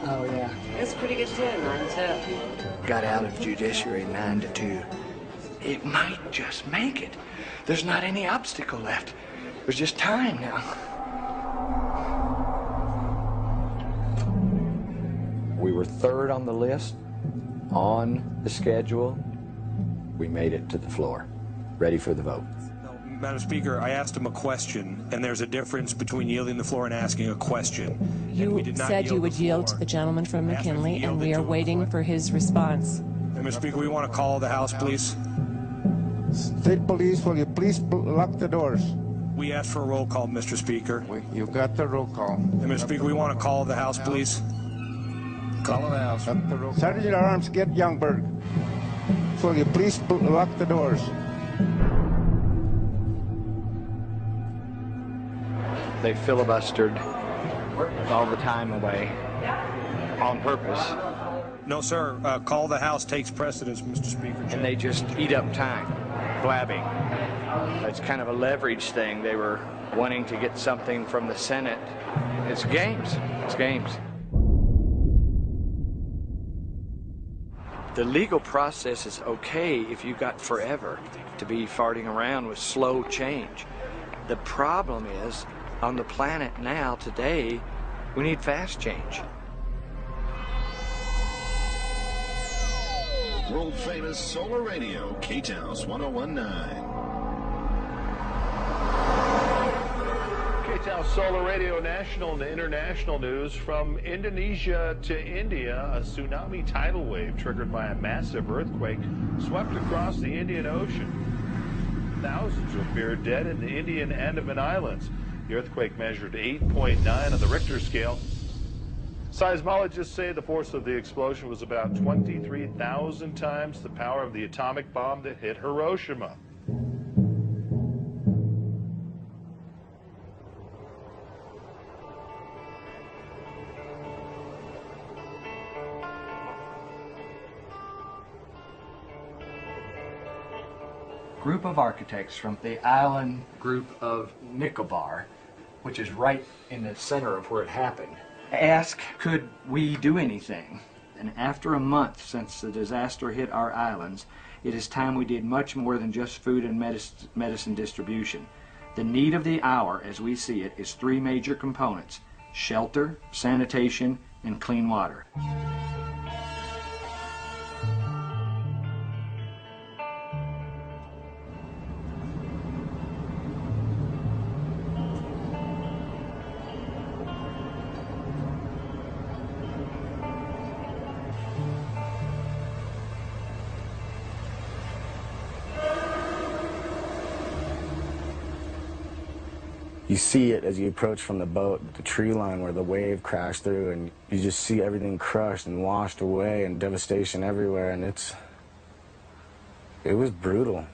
Oh yeah. It's pretty good too, 9-2. Got out of judiciary 9-2. It might just make it. There's not any obstacle left. There's just time now. We were 3rd on the list, on the schedule. We made it to the floor, ready for the vote. Madam Speaker, I asked him a question, and there's a difference between yielding the floor and asking a question. You said you would yield to the gentleman from McKinley, and we are waiting for his response. Madam Speaker, we want to call the House, please. State Police, will you please lock the doors? We asked for a roll call, Mr. Speaker. You got the roll call. Madam Speaker, we want to call the House, please. Call the House. Sergeant at Arms, get Youngberg. Will you please lock the doors? They filibustered all the time away on purpose. No, sir. Call the House takes precedence, Mr. Speaker. And they just eat up time, blabbing. It's kind of a leverage thing. They were wanting to get something from the Senate. It's games. It's games. The legal process is okay if you got forever to be farting around with slow change. The problem is, on the planet now, today, we need fast change. World famous solar radio, K-Taus 1019. K-Taus Solar Radio national and international news. From Indonesia to India, a tsunami tidal wave triggered by a massive earthquake swept across the Indian Ocean. Thousands were feared dead in the Indian Andaman Islands. The earthquake measured 8.9 on the Richter scale. Seismologists say the force of the explosion was about 23,000 times the power of the atomic bomb that hit Hiroshima. Group of architects from the island group of Nicobar, which is right in the center of where it happened, asked, could we do anything? And after a month since the disaster hit our islands, it is time we did much more than just food and medicine distribution. The need of the hour, as we see it, is 3 major components: shelter, sanitation, and clean water. You see it as you approach from the boat, the tree line where the wave crashed through, and you just see everything crushed and washed away and devastation everywhere, and it was brutal.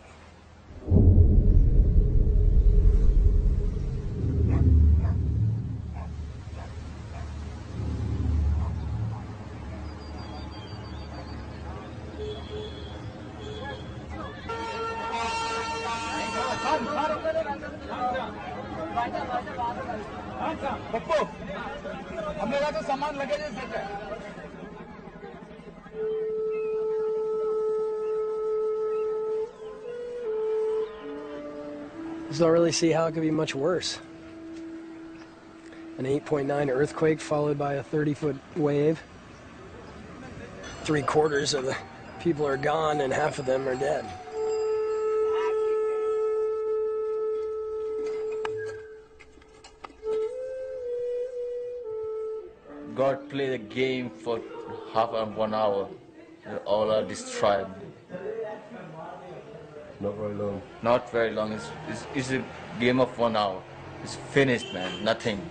Just don't really see how it could be much worse. An 8.9 earthquake followed by a 30-foot wave. 3/4 of the people are gone and half of them are dead. God played a game for half and 1 hour. All are destroyed. Not very long. Not very long. It's a game of 1 hour. It's finished, man. Nothing.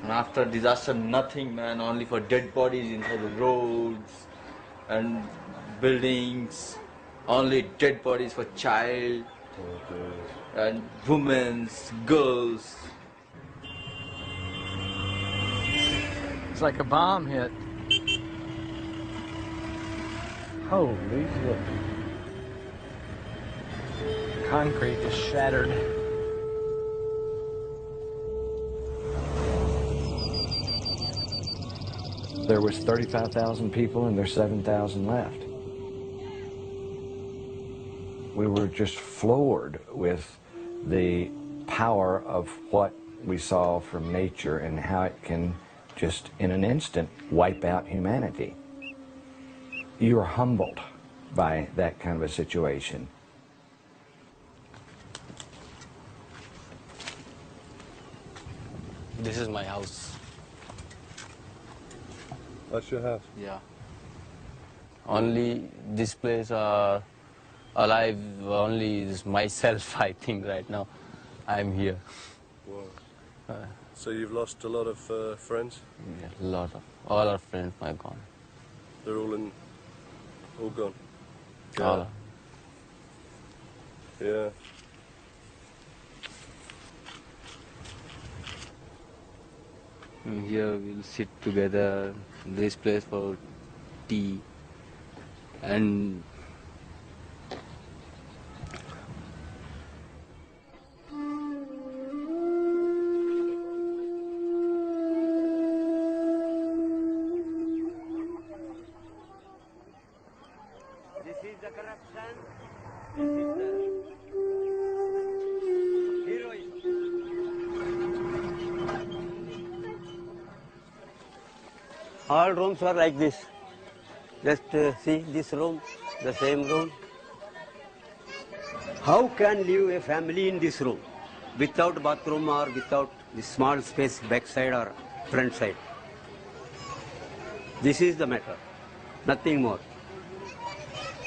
And after disaster, nothing, man. Only for dead bodies inside the roads and buildings. Only dead bodies for child and women, girls. It's like a bomb hit. Holy shit. Concrete is shattered. There was 35,000 people and there's 7,000 left. We were just floored with the power of what we saw from nature and how it can just in an instant wipe out humanity. You are humbled by that kind of a situation. This is my house. That's your house? Yeah. Only this place alive only is myself, I think, right now. I'm here. Wow. So you've lost a lot of friends? Yeah, a lot of. All our friends are gone. They're all gone? Yeah. All. Yeah. Here we'll sit together in this place for tea and this is the corruption, this is the heroism. All rooms are like this. Just see this room, the same room. How can live a family in this room without bathroom or without this small space backside or front side? This is the matter, nothing more.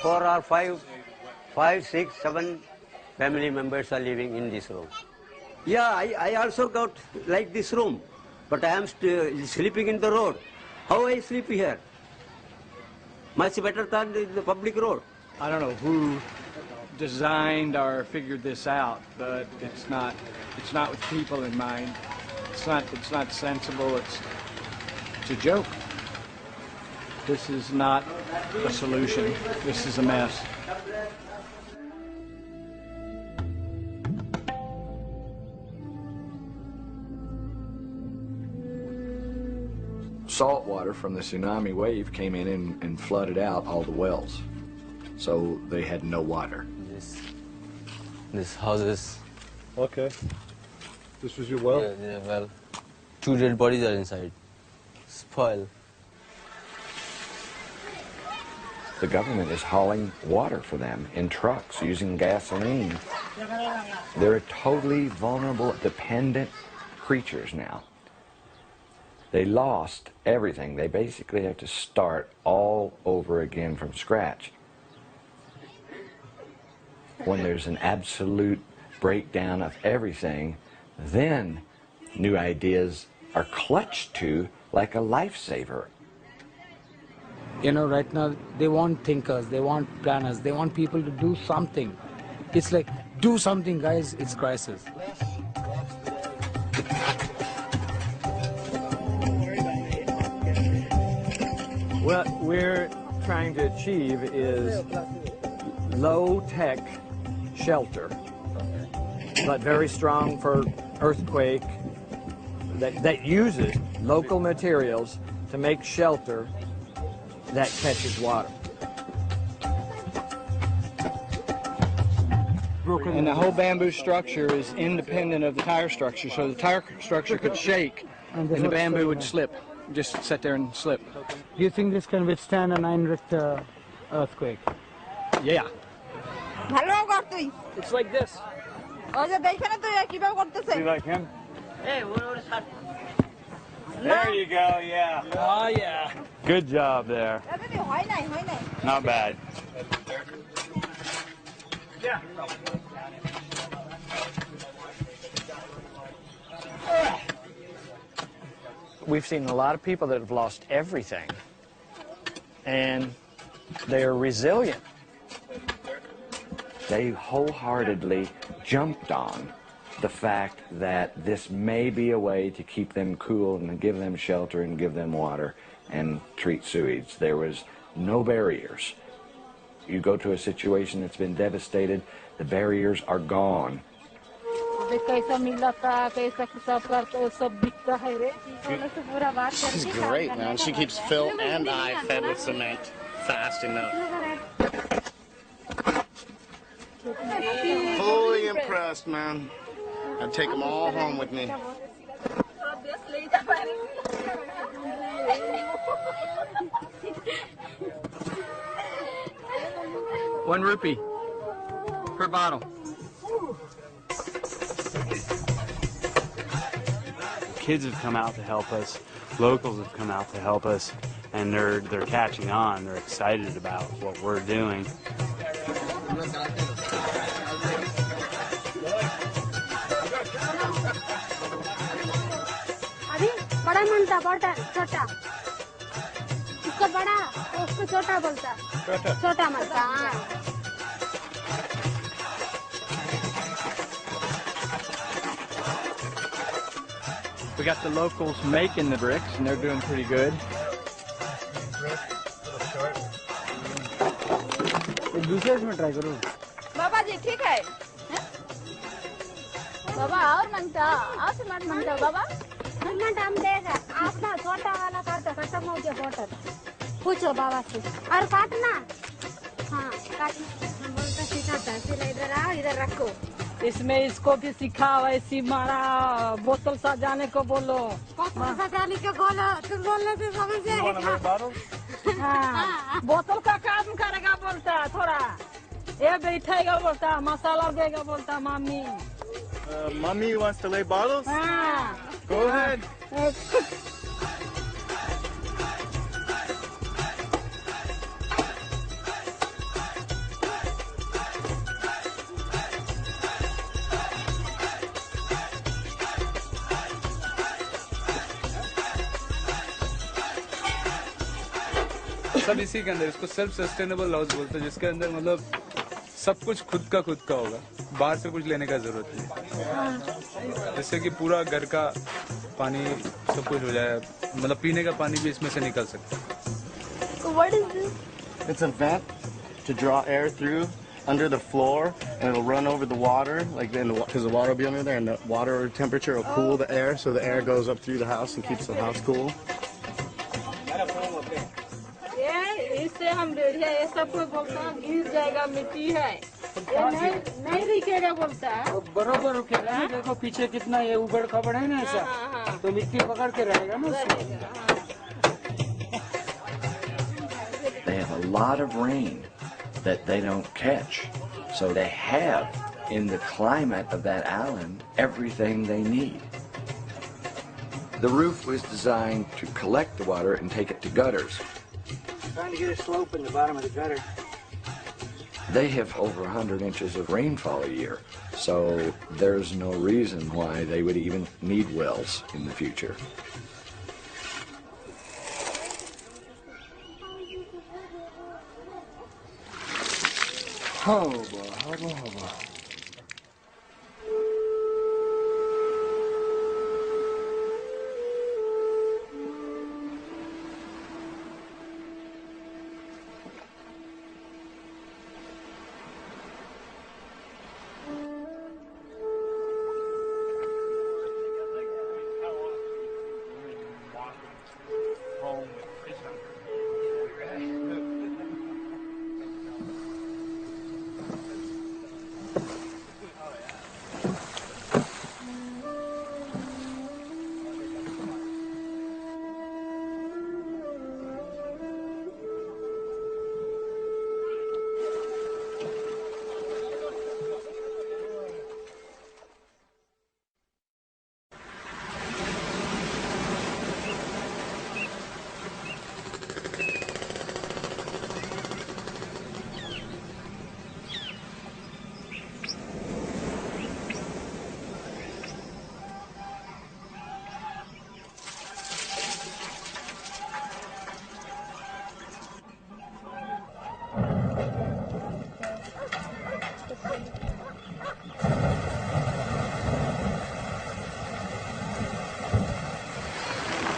4 or 5, 6, 7 family members are living in this room. Yeah, I also got like this room, but I am sleeping in the road. How I sleep here? Much better than the public road. I don't know who designed or figured this out, but it's not with people in mind. It's not sensible. It's a joke. This is not a solution. This is a mess. Salt water from the tsunami wave came in and flooded out all the wells. so they had no water. This houses. Okay. This was your well? Yeah, well. 2 dead bodies are inside. Spoil. The government is hauling water for them in trucks using gasoline. They're totally vulnerable, dependent creatures now. They lost everything. They basically have to start all over again from scratch. When there's an absolute breakdown of everything, then new ideas are clutched to like a lifesaver. You know, right now, they want thinkers, they want planners, they want people to do something. It's like, do something, guys, it's crisis. What we're trying to achieve is low-tech shelter, but very strong for earthquake, that uses local materials to make shelter that catches water. And the whole bamboo structure is independent of the tire structure, so the tire structure could shake and the bamboo would slip, just sit there and slip. Do you think this can withstand a 9 Richter earthquake? Yeah. It's like this. You like him? There you go, yeah. Oh, yeah. Good job there. Not bad. Yeah. We've seen a lot of people that have lost everything, and they're resilient. They wholeheartedly jumped on the fact that this may be a way to keep them cool and give them shelter and give them water and treat sewage. There was no barriers. You go to a situation that's been devastated, the barriers are gone. She's great, man. She keeps Phil and I fed with cement fast enough. Fully impressed, man. I'd take them all home with me. 1 rupee per bottle. Kids have come out to help us. Locals have come out to help us, and they're catching on. They're excited about what we're doing. बड़ा मनता बड़ा छोटा इसको बड़ा उसको छोटा बोलता छोटा मनता We got the locals making the bricks, and they're doing pretty good. दूसरे में ट्राई करो बाबा जी ठीक है बाबा और मनता और मत मनता बाबा मत हम देगा आपका छोटा वाला काटो खत्म हो गया बोतल पूछो बाबा से और काटना हाँ काटना बोलता सिखाता फिर इधर आओ इधर रखो इसमें इसको भी सिखाओ ऐसी मारा बोतल सजाने को बोलो बोतल सजाने को बोलो तुम बोलने से समझ जाएगा हाँ बोतल का काम करेगा बोलता थोड़ा ये बैठेगा बोलता मसाला देगा बोलता mummy Mommy wants to lay bottles? Go ahead. सब इसी के अंदर इसको सेल्फ सस्टेनेबल हाउस बोलते हैं जिसके अंदर मतलब सब कुछ खुद का होगा बाहर से कुछ लेने का जरूरत नहीं जिससे कि पूरा घर का पानी सब कुछ हो जाए मतलब पीने का पानी भी इसमें से निकल सकता है What is this? It's a vent to draw air through under the floor, and it'll run over the water, like then because the water will be under there, and the water temperature will cool the air, so the air goes up through the house and keeps the house cool. इस जैसे हम radio ये सब कोई बोलता है गिर जाएगा मिट्टी है ये नहीं रुकेगा बोलता है बरोबर रुकेगा ना देखो पीछे कितना ये उबड़ खबड़ है ना ऐसा तो मिट्टी पकड़ के रहेगा ना They have a lot of rain that they don't catch. So they have, in the climate of that island, everything they need. The roof was designed to collect the water and take it to gutters. Trying to get a slope in the bottom of the gutter. They have over 100 inches of rainfall a year, so there's no reason why they would even need wells in the future. Hobo, hobo, hobo.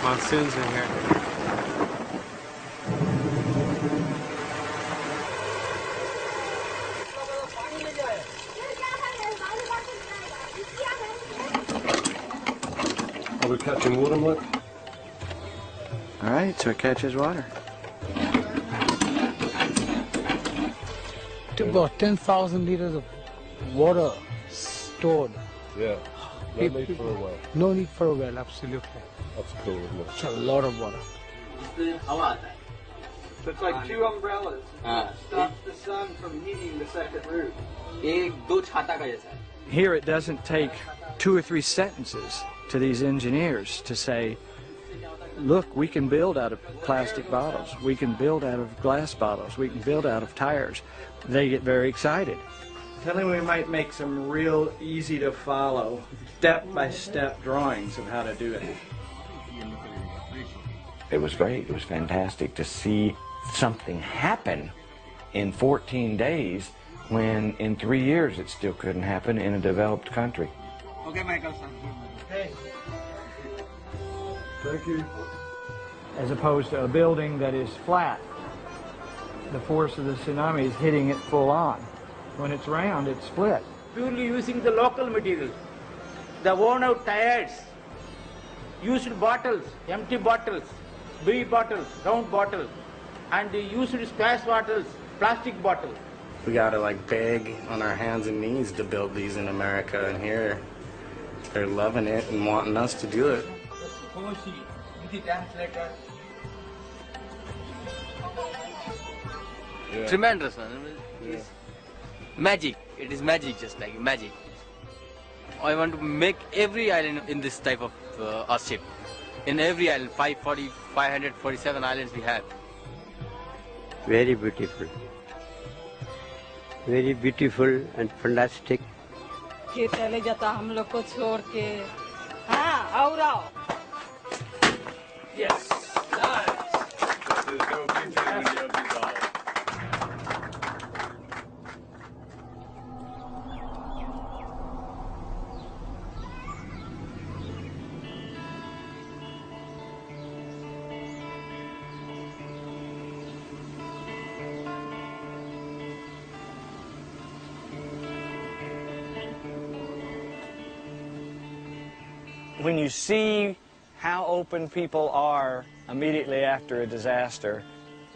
Monsoons are here. Are we catching water, Mike? All right, so it catches water. To about 10,000 liters of water stored. Yeah. No need for a well. No need for a well, absolutely. That's cool, isn't it? It's a lot of water. So it's like two umbrellas. Stops the sun from heating the second roof. Here it doesn't take 2 or 3 sentences to these engineers to say, look, we can build out of plastic bottles, we can build out of glass bottles, we can build out of tires. They get very excited. Tell him we might make some real easy to follow, step-by-step drawings of how to do it. It was great. It was fantastic to see something happen in 14 days when in 3 years it still couldn't happen in a developed country. Okay, Michael. Hey. Thank you. As opposed to a building that is flat. The force of the tsunami is hitting it full on. When it's round, it's split. Purely using the local materials. The worn out tires, used bottles, empty bottles, beer bottles, round bottles, and the used splash bottles, plastic bottles. We gotta like beg on our hands and knees to build these in America, and here they're loving it and wanting us to do it. Yeah. Tremendous, man. Yeah. Magic. It is magic, just like magic. I want to make every island in this type of ship. In every island, 547 islands we have. Very beautiful. Very beautiful and fantastic. के चले जाता हम लोग को छोड़ के हाँ और आओ Yes. Nice. When you see how open people are immediately after a disaster,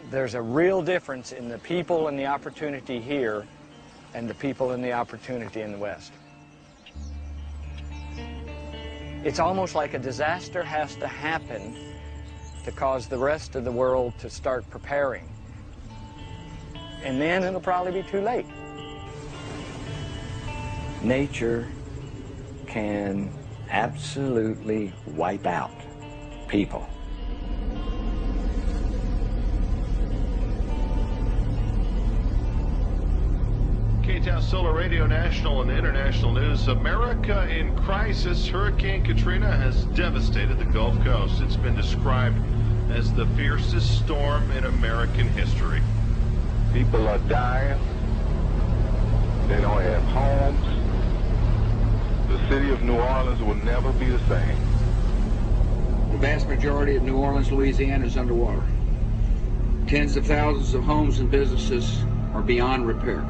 There's a real difference in the people and the opportunity here and the people and the opportunity in the West. It's almost like a disaster has to happen to cause the rest of the world to start preparing. And then it'll probably be too late. Nature can absolutely wipe out people. K-Town Solar Radio National and International News. America in crisis. Hurricane Katrina has devastated the Gulf Coast. It's been described as the fiercest storm in American history. People are dying. They don't have homes. The city of New Orleans will never be the same. The vast majority of New Orleans, Louisiana is underwater. Tens of thousands of homes and businesses are beyond repair.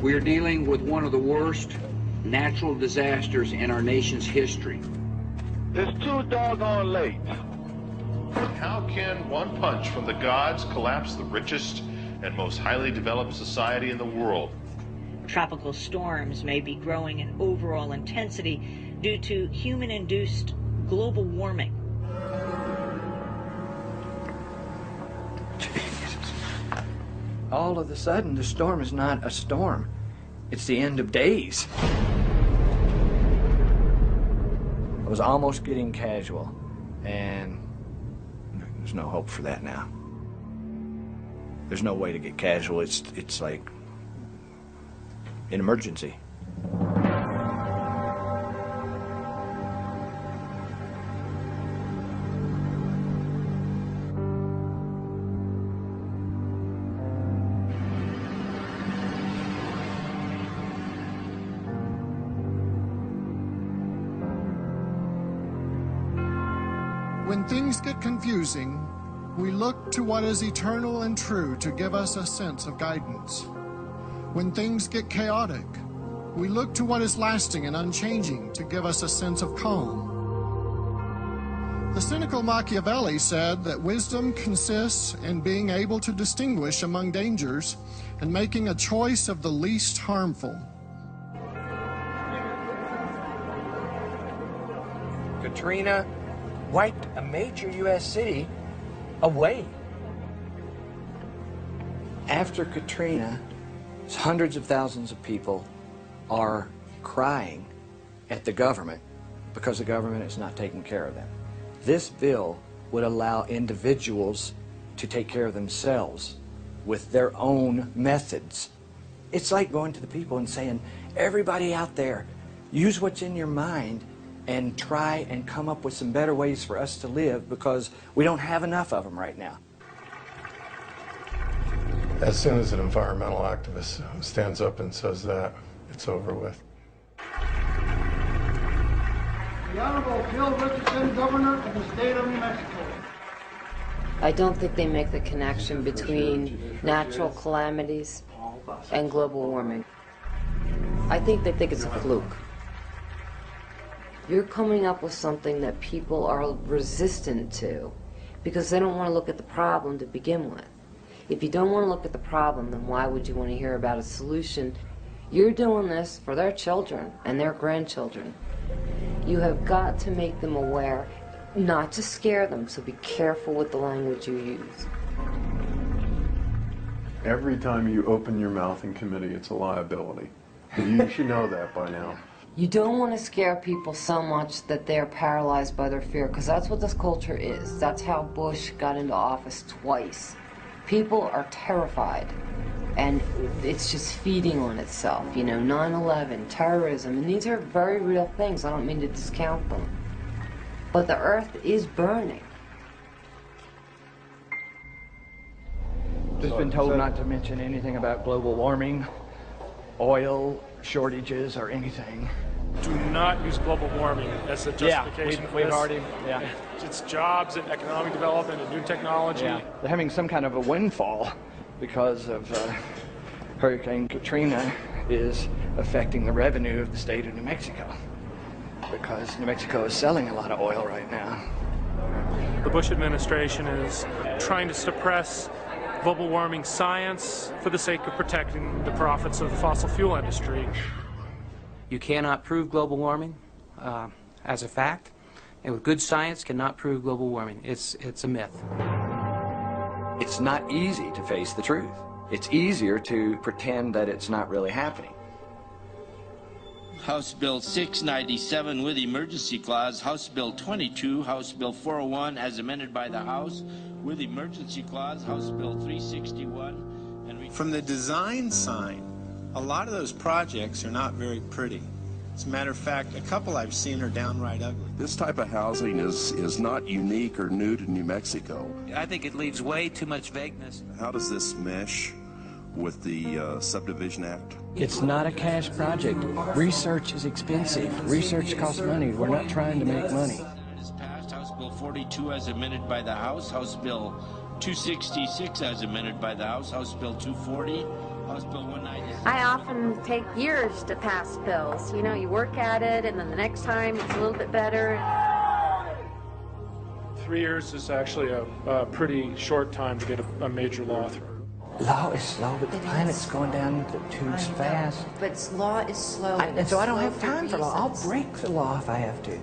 We are dealing with one of the worst natural disasters in our nation's history. It's too doggone late. How can one punch from the gods collapse the richest and most highly developed society in the world? Tropical storms may be growing in overall intensity due to human-induced global warming. All of a sudden, the storm is not a storm. It's the end of days. I was almost getting casual, and there's no hope for that now. There's no way to get casual. It's like an emergency. When things get confusing, we look to what is eternal and true to give us a sense of guidance. When things get chaotic, we look to what is lasting and unchanging to give us a sense of calm. The cynical Machiavelli said that wisdom consists in being able to distinguish among dangers and making a choice of the least harmful. Katrina wiped a major U.S. city away. After Katrina, hundreds of thousands of people are crying at the government because the government is not taking care of them. This bill would allow individuals to take care of themselves with their own methods. It's like going to the people and saying, everybody out there, use what's in your mind and try and come up with some better ways for us to live because we don't have enough of them right now. As soon as an environmental activist stands up and says that, it's over with. The Honorable Bill Richardson, Governor of the State of New Mexico. I don't think they make the connection between natural calamities and global warming. I think they think it's a fluke. You're coming up with something that people are resistant to because they don't want to look at the problem to begin with. If you don't want to look at the problem, then why would you want to hear about a solution? You're doing this for their children and their grandchildren. You have got to make them aware, not to scare them, so be careful with the language you use. Every time you open your mouth in committee, it's a liability. You should know that by now. You don't want to scare people so much that they're paralyzed by their fear, because that's what this culture is. That's how Bush got into office twice. People are terrified, and it's just feeding on itself. You know, 9/11, terrorism, and these are very real things. I don't mean to discount them. But the earth is burning. Just been told not to mention anything about global warming, oil shortages, or anything. Do not use global warming as a justification for we've this. already, It's jobs and economic development and new technology. Yeah. They're having some kind of a windfall because of Hurricane Katrina is affecting the revenue of the state of New Mexico because New Mexico is selling a lot of oil right now. The Bush administration is trying to suppress global warming science for the sake of protecting the profits of the fossil fuel industry. You cannot prove global warming as a fact, and with good science cannot prove global warming. It's a myth. It's not easy to face the truth. It's easier to pretend that it's not really happening. House Bill 697 with emergency clause, House Bill 22, House Bill 401 as amended by the House with emergency clause, House Bill 361. And from the design side, a lot of those projects are not very pretty. As a matter of fact, a couple I've seen are downright ugly. This type of housing is not unique or new to New Mexico. I think it leaves way too much vagueness. How does this mesh with the Subdivision Act? It's not a cash project. Research is expensive. Research costs money. We're not trying to make money. Is passed. House Bill 42 as amended by the House, House Bill 266 as amended by the House, House Bill 240, House Bill 196. I often take years to pass bills. You know, you work at it, and then the next time it's a little bit better. 3 years is actually a pretty short time to get a major law through. Law is slow, but the planet's going down the tubes fast. But law is slow. And so I don't have time for law. I'll break the law if I have to.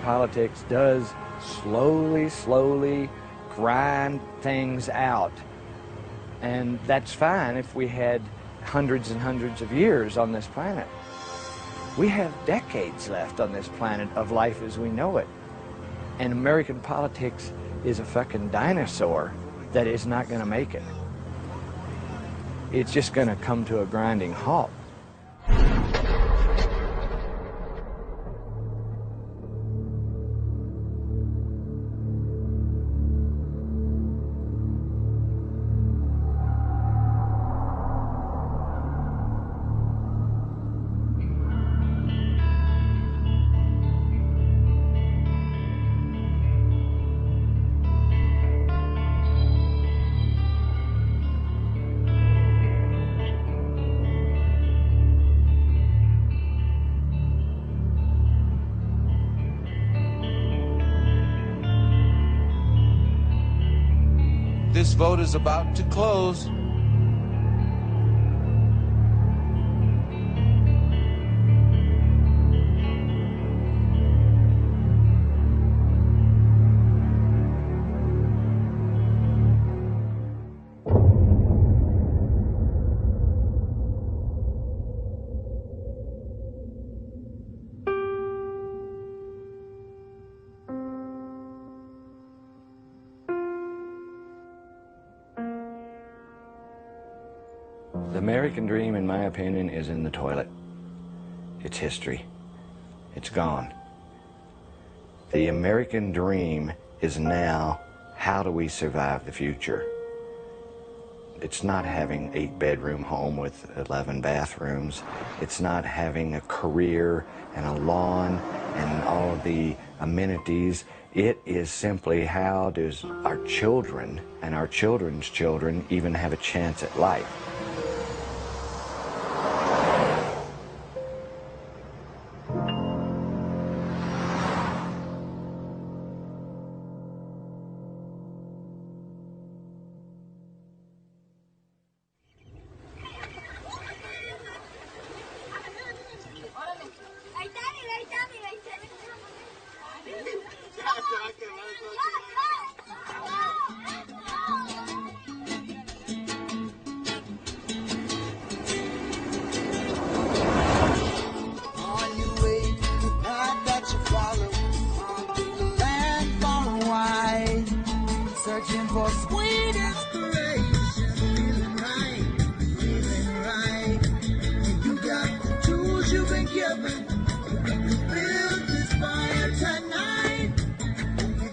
Politics does slowly grind things out. And that's fine if we had hundreds and hundreds of years on this planet. We have decades left on this planet of life as we know it. And American politics is a fucking dinosaur that is not going to make it. It's just going to come to a grinding halt. This vote is about to close. The American dream, in my opinion, is in the toilet. It's history. It's gone. The American dream is now, how do we survive the future? It's not having an 8-bedroom home with 11 bathrooms. It's not having a career and a lawn and all of the amenities. It is simply, how does our children and our children's children even have a chance at life? Searching for sweet inspiration, feeling right. And you got the tools you've been given to build this fire tonight. You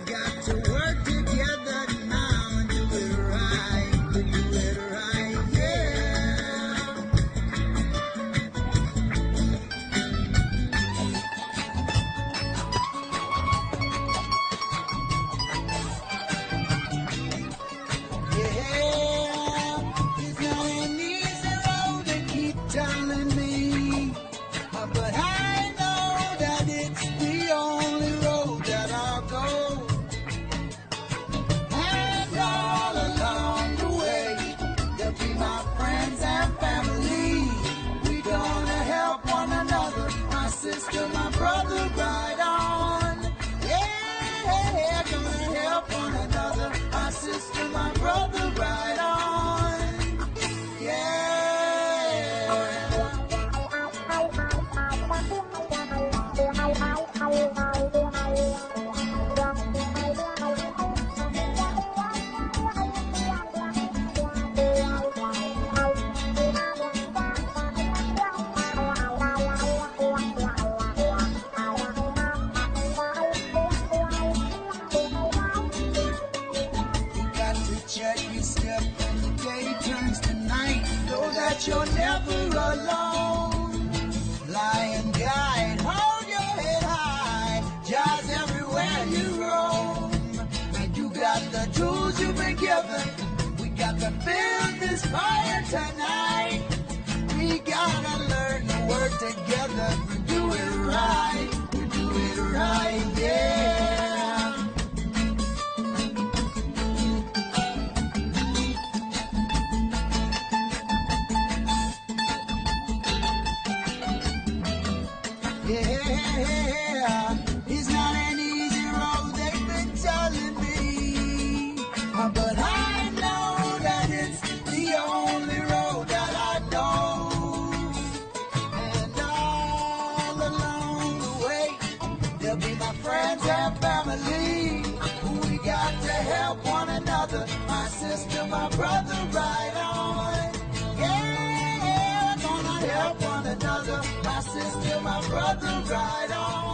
brother, right on. Yeah, gonna help one another, my sister, my brother, right on. Yeah. You're never alone. Lion guide, hold your head high, just everywhere you roam. And you got the tools you've been given. We got to build this fire tonight. We gotta learn to work together. We do it right. We do it right, yeah. Yeah, it's not an easy road, they've been telling me, but I know that it's the only road that I know. And all along the way, there'll be my friends and family. We got to help one another, my sister, my brother, right on. Yeah, gonna help one another, my sister, my brother, right on.